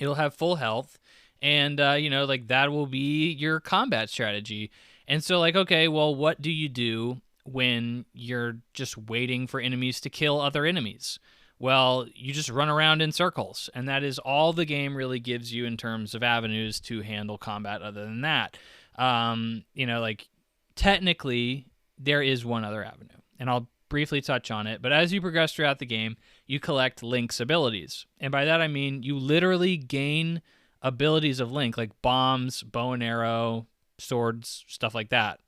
It'll have full health, and like that will be your combat strategy. And so like, okay, well, what do you do when you're just waiting for enemies to kill other enemies? Well, you just run around in circles, and that is all the game really gives you in terms of avenues to handle combat other than that. Like technically there is one other avenue, and I'll briefly touch on it, but as you progress throughout the game, you collect Link's abilities. And by that I mean you literally gain abilities of Link, like bombs, bow and arrow, swords, stuff like that.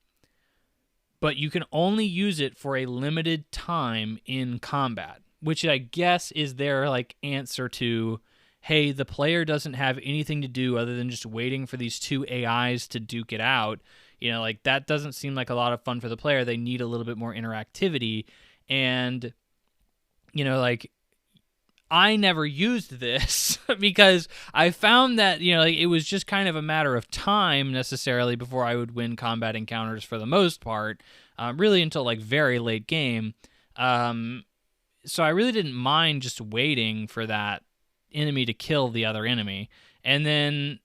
But you can only use it for a limited time in combat, which I guess is their like answer to, hey, the player doesn't have anything to do other than just waiting for these two AIs to duke it out. Like that doesn't seem like a lot of fun for the player. They need a little bit more interactivity. And, like I never used this because I found that, like it was just kind of a matter of time necessarily before I would win combat encounters for the most part, really until like very late game. So I really didn't mind just waiting for that enemy to kill the other enemy. And then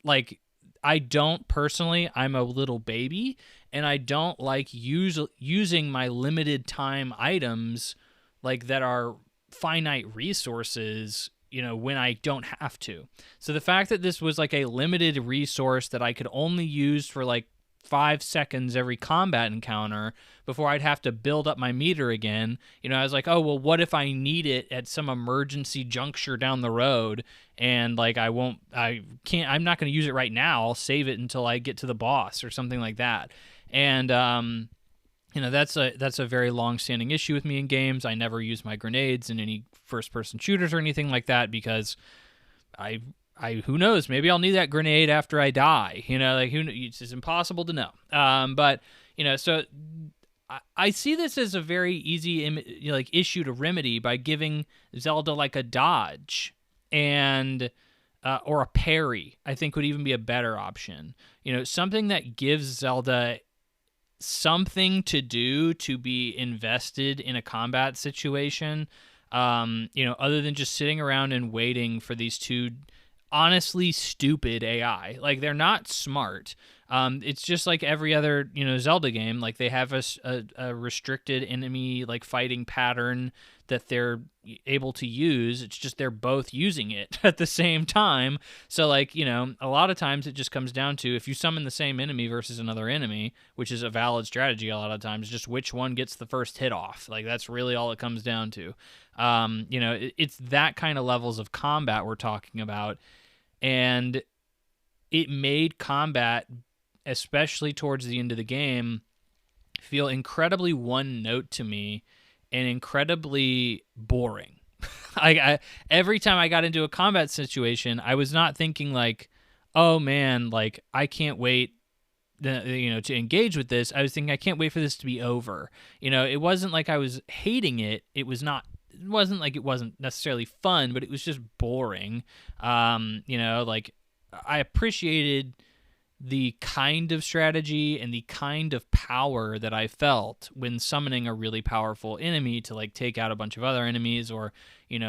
like, I don't personally, I'm a little baby, and I don't like using my limited time items like that are finite resources, when I don't have to. So the fact that this was like a limited resource that I could only use for like 5 seconds every combat encounter before I'd have to build up my meter again. I was like, oh, well, what if I need it at some emergency juncture down the road, and like I'm not going to use it right now. I'll save it until I get to the boss or something like that. And that's a very long-standing issue with me in games. I never use my grenades in any first-person shooters or anything like that because who knows? Maybe I'll need that grenade after I die. It's impossible to know. But so I see this as a very easy issue to remedy by giving Zelda like a dodge and or a parry. I think would even be a better option. Something that gives Zelda something to do to be invested in a combat situation. Other than just sitting around and waiting for these two honestly stupid AI. Like they're not smart. It's just like every other Zelda game. Like they have a restricted enemy like fighting pattern that they're able to use. It's just they're both using it at the same time. So like a lot of times it just comes down to if you summon the same enemy versus another enemy, which is a valid strategy a lot of times, just which one gets the first hit off. Like that's really all it comes down to. It's that kind of levels of combat we're talking about. And it made combat, especially towards the end of the game, feel incredibly one note to me and incredibly boring. Every time I got into a combat situation, I was not thinking like, oh man, like I can't wait to engage with this. I was thinking I can't wait for this to be over. It wasn't like I was hating it. It wasn't like it wasn't necessarily fun, but it was just boring. Like I appreciated the kind of strategy and the kind of power that I felt when summoning a really powerful enemy to like take out a bunch of other enemies, or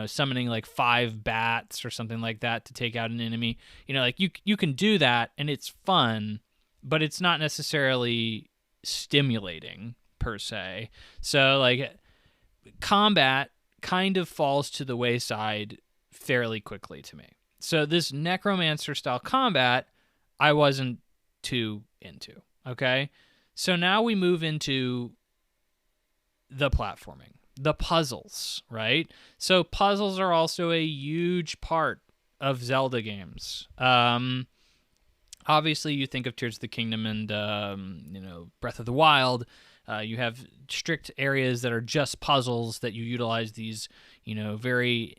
summoning like 5 bats or something like that to take out an enemy. Like you can do that and it's fun, but it's not necessarily stimulating per se. So like combat kind of falls to the wayside fairly quickly to me. So this Necromancer style combat, I wasn't too into. Okay, so now we move into the platforming, the puzzles, right? So puzzles are also a huge part of Zelda games. Obviously, you think of Tears of the Kingdom and Breath of the Wild. You have strict areas that are just puzzles that you utilize these, very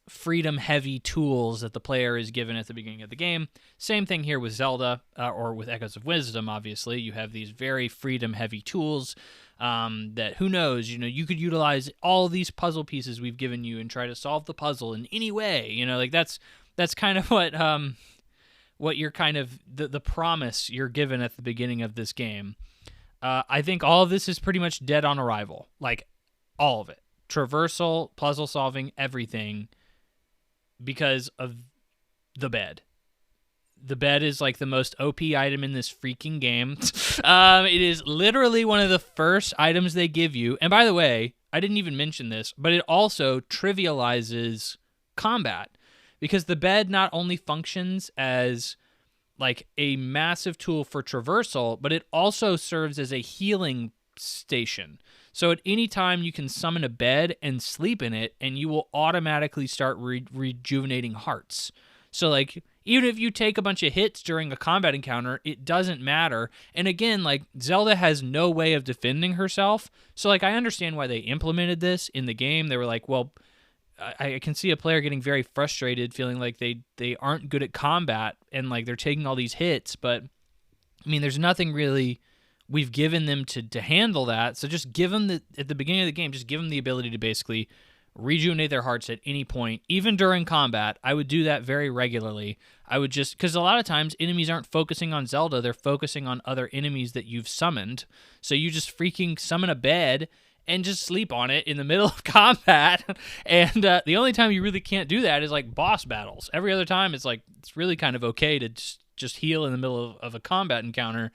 freedom-heavy tools that the player is given at the beginning of the game. Same thing here with Zelda, or with Echoes of Wisdom, obviously. You have these very freedom-heavy tools that, who knows, you could utilize all these puzzle pieces we've given you and try to solve the puzzle in any way. Like that's That's kind of what you're kind of the promise you're given at the beginning of this game. I think all of this is pretty much dead on arrival. Like, all of it. Traversal, puzzle solving, everything, because of the bed. The bed is like the most OP item in this freaking game. It is literally one of the first items they give you. And by the way, I didn't even mention this, but it also trivializes combat, because the bed not only functions as like a massive tool for traversal, but it also serves as a healing station. So at any time you can summon a bed and sleep in it, and you will automatically start rejuvenating hearts. So like, even if you take a bunch of hits during a combat encounter, it doesn't matter. And again, like, Zelda has no way of defending herself. So like, I understand why they implemented this in the game. They were like, well, I can see a player getting very frustrated, feeling like they aren't good at combat, and like they're taking all these hits. But I mean, there's nothing really we've given them to handle that. So just give them at the beginning of the game, just give them the ability to basically rejuvenate their hearts at any point, even during combat. I would do that very regularly. I would just, because a lot of times enemies aren't focusing on Zelda, they're focusing on other enemies that you've summoned. So you just freaking summon a bed and just sleep on it in the middle of combat. And the only time you really can't do that is like boss battles. Every other time it's like, it's really kind of okay to just heal in the middle of a combat encounter,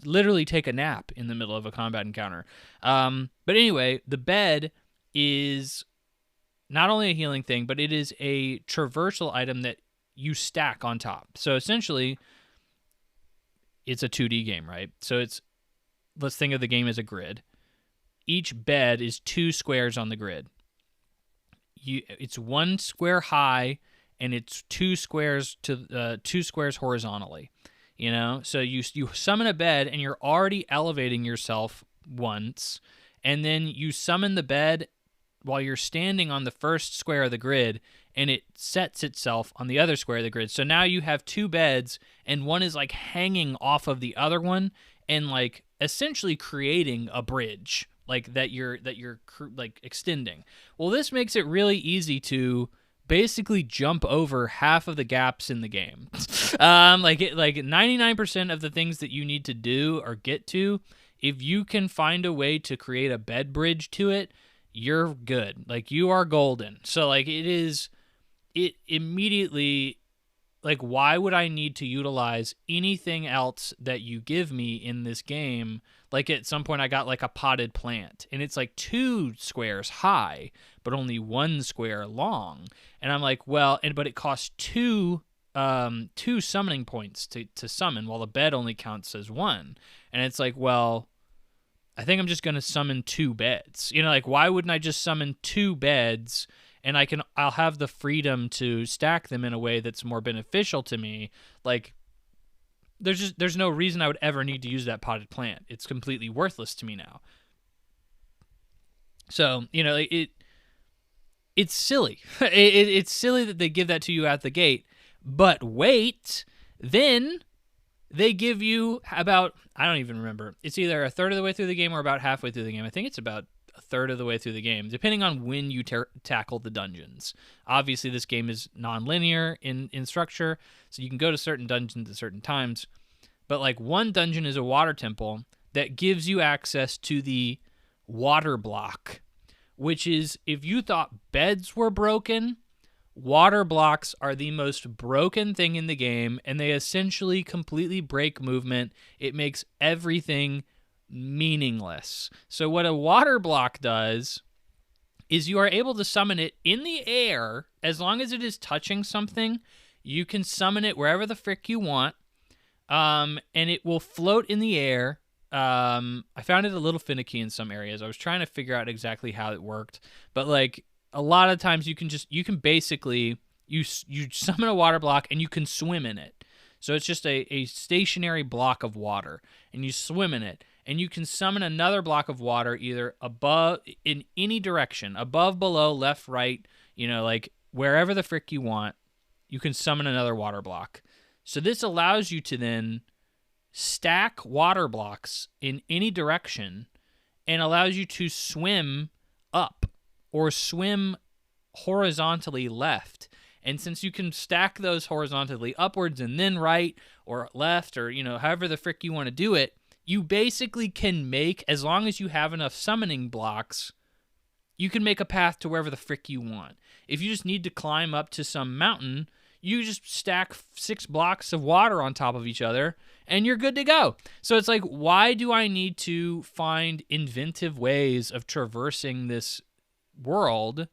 literally take a nap in the middle of a combat encounter. But anyway, the bed is not only a healing thing, but it is a traversal item that you stack on top. So essentially, it's a 2D game, right? So let's think of the game as a grid. Each bed is 2 squares on the grid. It's 1 square high, and it's 2 squares horizontally. You know, so you summon a bed, and you're already elevating yourself once, and then you summon the bed while you're standing on the first square of the grid, and it sets itself on the other square of the grid. So now you have 2 beds, and one is like hanging off of the other one, and like essentially creating a bridge, like that you're like extending. Well, this makes it really easy to basically jump over half of the gaps in the game. Like 99% of the things that you need to do or get to, if you can find a way to create a bed bridge to it, you're good. Like, you are golden. So like, it immediately, like, why would I need to utilize anything else that you give me in this game? Like, at some point I got like a potted plant, and it's like 2 squares high, but only 1 square long. And I'm like, well, but it costs 2 summoning points to summon, while the bed only counts as 1. And it's like, well, I think I'm just going to summon 2 beds. You know, like, why wouldn't I just summon 2 beds, and I'll have the freedom to stack them in a way that's more beneficial to me? Like, there's no reason I would ever need to use that potted plant. It's completely worthless to me now. So, you know, it's silly. It's silly that they give that to you at the gate. But wait, then they give you about, I don't even remember, it's either a third of the way through the game or about halfway through the game. I think it's about a third of the way through the game, depending on when you tackle the dungeons. Obviously, this game is non-linear in structure, so you can go to certain dungeons at certain times. But like, one dungeon is a water temple that gives you access to the water block, which is, if you thought beds were broken, water blocks are the most broken thing in the game, and they essentially completely break movement. It makes everything meaningless. So what a water block does is you are able to summon it in the air. As long as it is touching something, you can summon it wherever the frick you want, and it will float in the air. I found it a little finicky in some areas. I was trying to figure out exactly how it worked, but like, a lot of times you can basically you summon a water block and you can swim in it. So it's just a stationary block of water, and you swim in it, and you can summon another block of water either above, in any direction, above, below, left, right, you know, like wherever the frick you want, you can summon another water block. So this allows you to then stack water blocks in any direction, and allows you to swim up or swim horizontally left. And since you can stack those horizontally upwards and then right or left or, however the frick you want to do it, you basically can make, as long as you have enough summoning blocks, you can make a path to wherever the frick you want. If you just need to climb up to some mountain, you just stack 6 blocks of water on top of each other, and you're good to go. So it's like, why do I need to find inventive ways of traversing this world?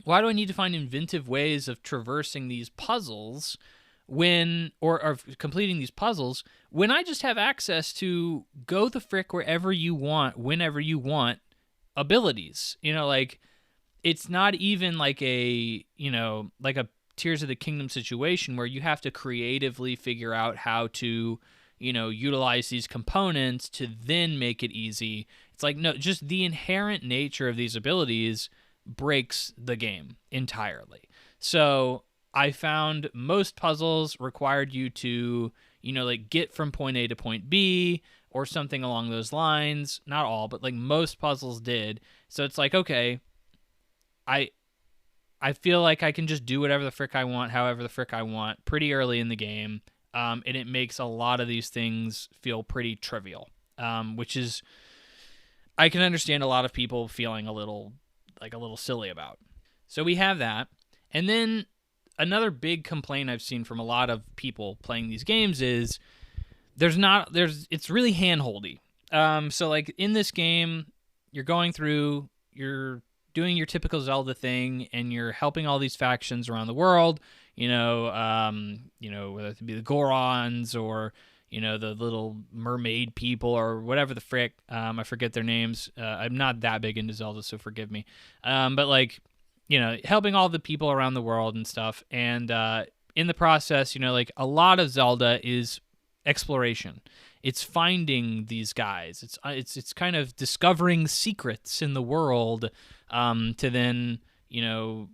Why do I need to find inventive ways of traversing these puzzles or completing these puzzles when I just have access to go the frick wherever you want, whenever you want, abilities? It's not even like a Tears of the Kingdom situation where you have to creatively figure out how to, utilize these components to then make it easy. It's like, no, just the inherent nature of these abilities breaks the game entirely. So I found most puzzles required you to, get from point A to point B or something along those lines. Not all, but most puzzles did. So it's like, okay, I feel like I can just do whatever the frick I want, however the frick I want, pretty early in the game, and it makes a lot of these things feel pretty trivial, which is, I can understand a lot of people feeling a little silly about. So we have that, and then another big complaint I've seen from a lot of people playing these games is it's really handholdy. So in this game, you're going through, you're doing your typical Zelda thing, and you're helping all these factions around the world, whether it be the Gorons or, the little mermaid people or whatever the frick. I forget their names. I'm not that big into Zelda, so forgive me. But helping all the people around the world and stuff. And in the process, a lot of Zelda is exploration. It's finding these guys. It's kind of discovering secrets in the world, to then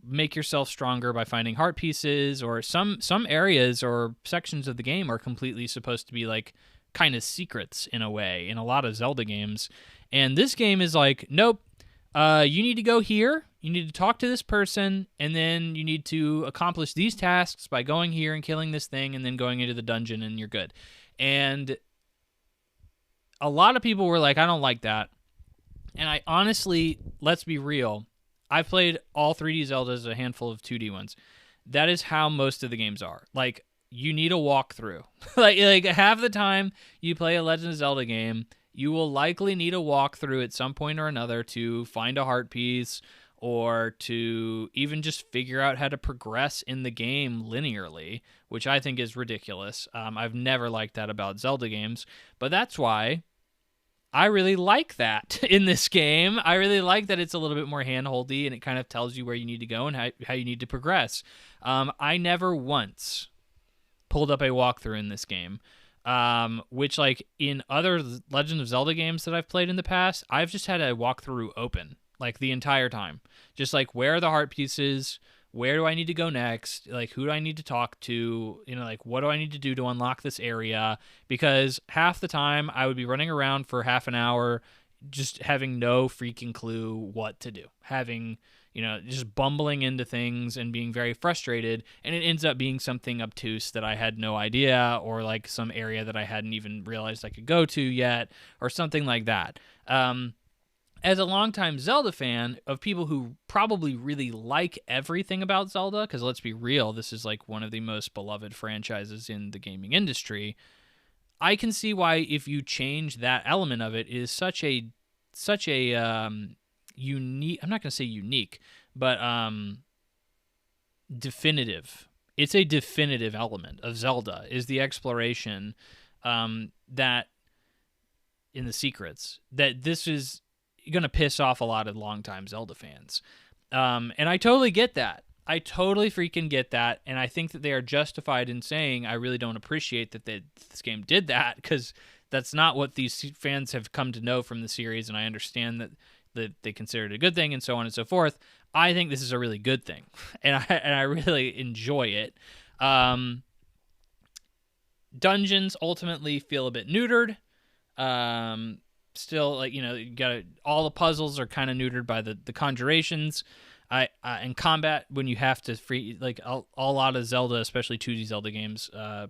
make yourself stronger by finding heart pieces, or some areas or sections of the game are completely supposed to be kind of secrets in a way in a lot of Zelda games. And this game is nope, you need to go here, you need to talk to this person, and then you need to accomplish these tasks by going here and killing this thing and then going into the dungeon, and you're good. And a lot of people were like, I don't like that. And I honestly, let's be real, I've played all 3D Zeldas, a handful of 2D ones. That is how most of the games are. You need a walkthrough. Half the time you play a Legend of Zelda game, you will likely need a walkthrough at some point or another to find a heart piece, or to even just figure out how to progress in the game linearly, which I think is ridiculous. I've never liked that about Zelda games, but that's why I really like that in this game. I really like that it's a little bit more handholdy, and it kind of tells you where you need to go and how you need to progress. I never once pulled up a walkthrough in this game, which in other Legend of Zelda games that I've played in the past, I've just had a walkthrough open the entire time. Just where are the heart pieces? Where do I need to go next? Who do I need to talk to? What do I need to do to unlock this area? Because half the time I would be running around for half an hour just having no freaking clue what to do. Having, just bumbling into things and being very frustrated. And it ends up being something obtuse that I had no idea, or some area that I hadn't even realized I could go to yet, or something like that. As a longtime Zelda fan, of people who probably really like everything about Zelda, because let's be real, this is one of the most beloved franchises in the gaming industry, I can see why, if you change that element of it, is such a unique, I'm not going to say unique, but definitive. It's a definitive element of Zelda, is the exploration, that in the secrets, that this is going to piss off a lot of longtime Zelda fans. And I totally get that. I totally freaking get that. And I think that they are justified in saying, I really don't appreciate that this game did that, because that's not what these fans have come to know from the series. And I understand that they consider it a good thing and so on and so forth. I think this is a really good thing. And I really enjoy it. Dungeons ultimately feel a bit neutered. Still, you gotta, all the puzzles are kind of neutered by the conjurations. In combat, when you have to a lot of Zelda, especially 2D Zelda games,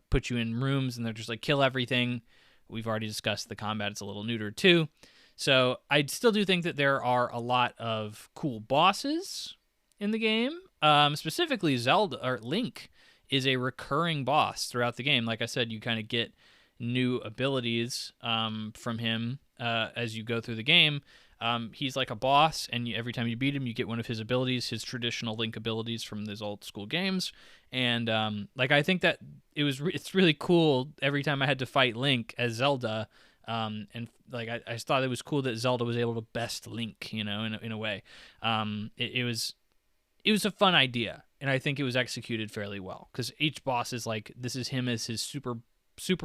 put you in rooms and they're just like kill everything. We've already discussed the combat; it's a little neutered too. So I still do think that there are a lot of cool bosses in the game. Specifically, Zelda or Link is a recurring boss throughout the game. Like I said, you kind of get new abilities from him as you go through the game. He's like a boss, and every time you beat him, you get one of his abilities, his traditional Link abilities from those old school games. And I think that it's really cool every time I had to fight Link as Zelda. I just thought it was cool that Zelda was able to best Link, in a way. It was a fun idea, and I think it was executed fairly well because each boss is like, this is him as his super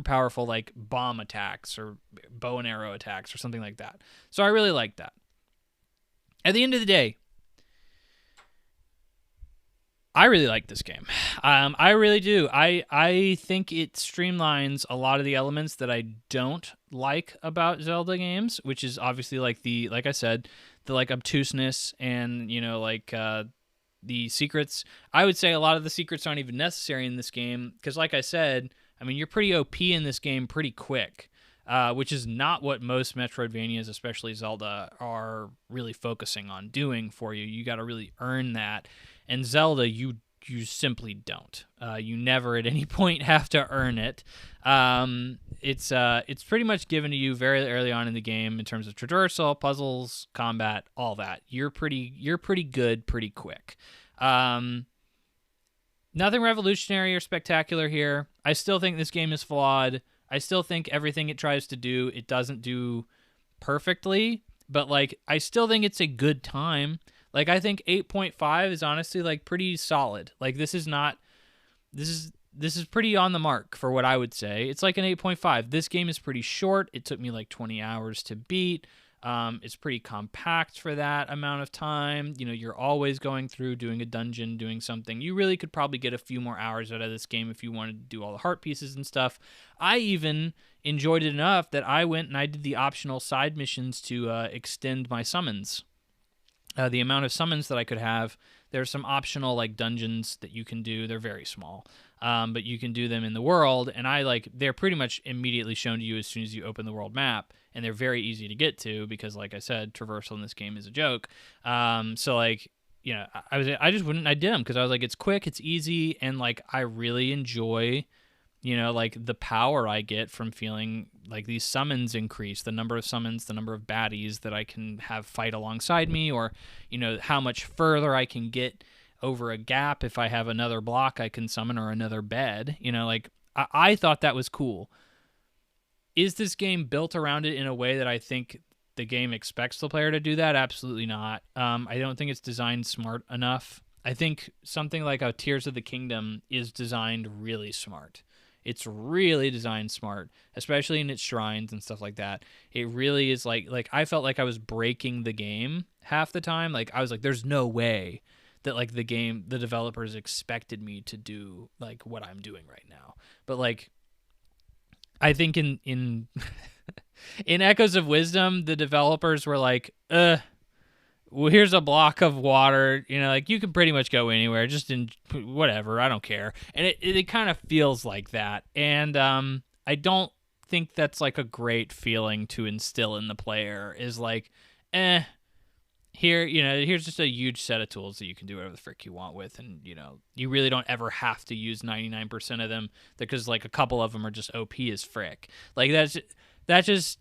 powerful like bomb attacks or bow and arrow attacks or something like that. So I really like that. At the end of the day, I really like this game. I really do. I think it streamlines a lot of the elements that I don't like about Zelda games, which is obviously like I said, the like obtuseness and the secrets. I would say a lot of the secrets aren't even necessary in this game because, like I said, I mean, you're pretty OP in this game pretty quick, which is not what most Metroidvanias, especially Zelda, are really focusing on doing for you. You got to really earn that. And Zelda, you simply don't. You never at any point have to earn it. It's pretty much given to you very early on in the game in terms of traversal, puzzles, combat, all that. You're pretty good pretty quick. Nothing revolutionary or spectacular here. I still think this game is flawed. I still think everything it tries to do, it doesn't do perfectly. But, I still think it's a good time. I think 8.5 is honestly, pretty solid. This is pretty on the mark for what I would say. It's like an 8.5. This game is pretty short. It took me 20 hours to beat. It's pretty compact for that amount of time. You're always going through, doing a dungeon, doing something. You really could probably get a few more hours out of this game if you wanted to do all the heart pieces and stuff. I even enjoyed it enough that I went and I did the optional side missions to extend my summons. The amount of summons that I could have. There's some optional dungeons that you can do. They're very small, but you can do them in the world, and they're pretty much immediately shown to you as soon as you open the world map, and they're very easy to get to because, like I said, traversal in this game is a joke. I did them because I was like, it's quick, it's easy, and I really enjoy. The power I get from feeling these summons increase, the number of summons, the number of baddies that I can have fight alongside me, or, how much further I can get over a gap if I have another block I can summon or another bed. I thought that was cool. Is this game built around it in a way that I think the game expects the player to do that? Absolutely not. I don't think it's designed smart enough. I think something like a Tears of the Kingdom is designed really smart. It's really designed smart, especially in its shrines and stuff like that. It really is like I felt like I was breaking the game half the time. I was like, there's no way that the developers expected me to do what I'm doing right now. But I think in in Echoes of Wisdom, the developers were like, well, here's a block of water, you can pretty much go anywhere, just in whatever, I don't care. And it kind of feels like that. And I don't think that's a great feeling to instill in the player is here, here's just a huge set of tools that you can do whatever the frick you want with. And, you really don't ever have to use 99% of them because a couple of them are just OP as frick. That just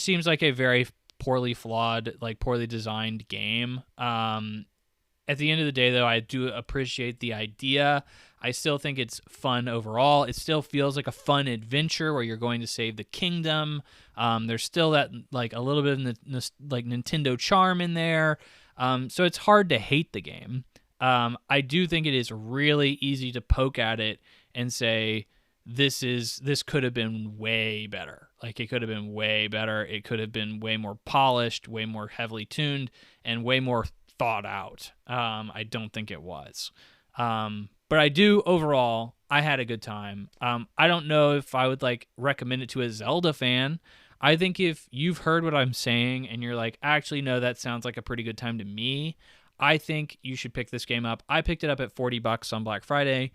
seems like a very poorly flawed, poorly designed game. At the end of the day, though, I do appreciate the idea. I still think it's fun overall. It still feels like a fun adventure where you're going to save the kingdom. There's still that a little bit of Nintendo charm in there. So it's hard to hate the game. I do think it is really easy to poke at it and say, this could have been way better. It could have been way better. It could have been way more polished, way more heavily tuned, and way more thought out. I don't think it was. But I do, overall, I had a good time. I don't know if I would recommend it to a Zelda fan. I think if you've heard what I'm saying and you're like, actually, no, that sounds like a pretty good time to me, I think you should pick this game up. I picked it up at $40 on Black Friday,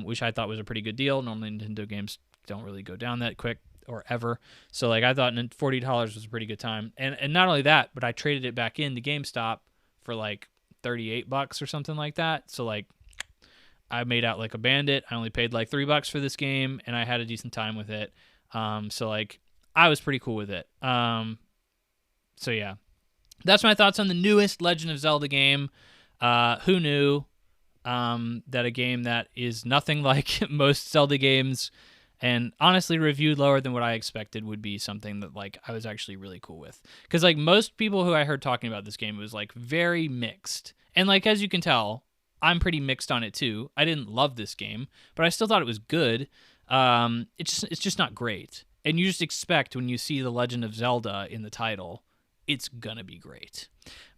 which I thought was a pretty good deal. Normally Nintendo games don't really go down that quick or ever. So like I thought $40 was a pretty good time. And not only that, but I traded it back into GameStop for like $38 or something like that. So like I made out like a bandit. I only paid like $3 for this game, and I had a decent time with it. So like I was pretty cool with it. So yeah, that's my thoughts on the newest Legend of Zelda game. Who knew that a game that is nothing like most Zelda games, and honestly reviewed lower than what I expected, would be something that like I was actually really cool with. Because like most people who I heard talking about this game, it was like very mixed. And like as you can tell, I'm pretty mixed on it too. I didn't love this game, but I still thought it was good. It's just not great. And you just expect when you see The Legend of Zelda in the title, it's gonna be great.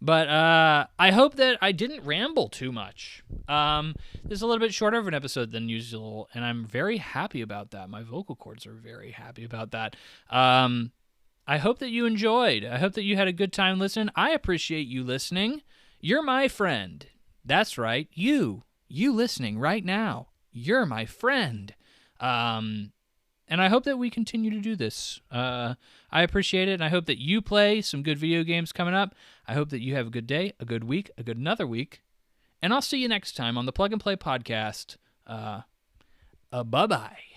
But I hope that I didn't ramble too much. This is a little bit shorter of an episode than usual, and I'm very happy about that. My vocal cords are very happy about that. I hope that you enjoyed. I hope that you had a good time listening. I appreciate you listening. You're my friend. That's right. You listening right now. You're my friend. And I hope that we continue to do this. I appreciate it, and I hope that you play some good video games coming up. I hope that you have a good day, a good week, a good another week, and I'll see you next time on the Plug and Play podcast. Bye-bye.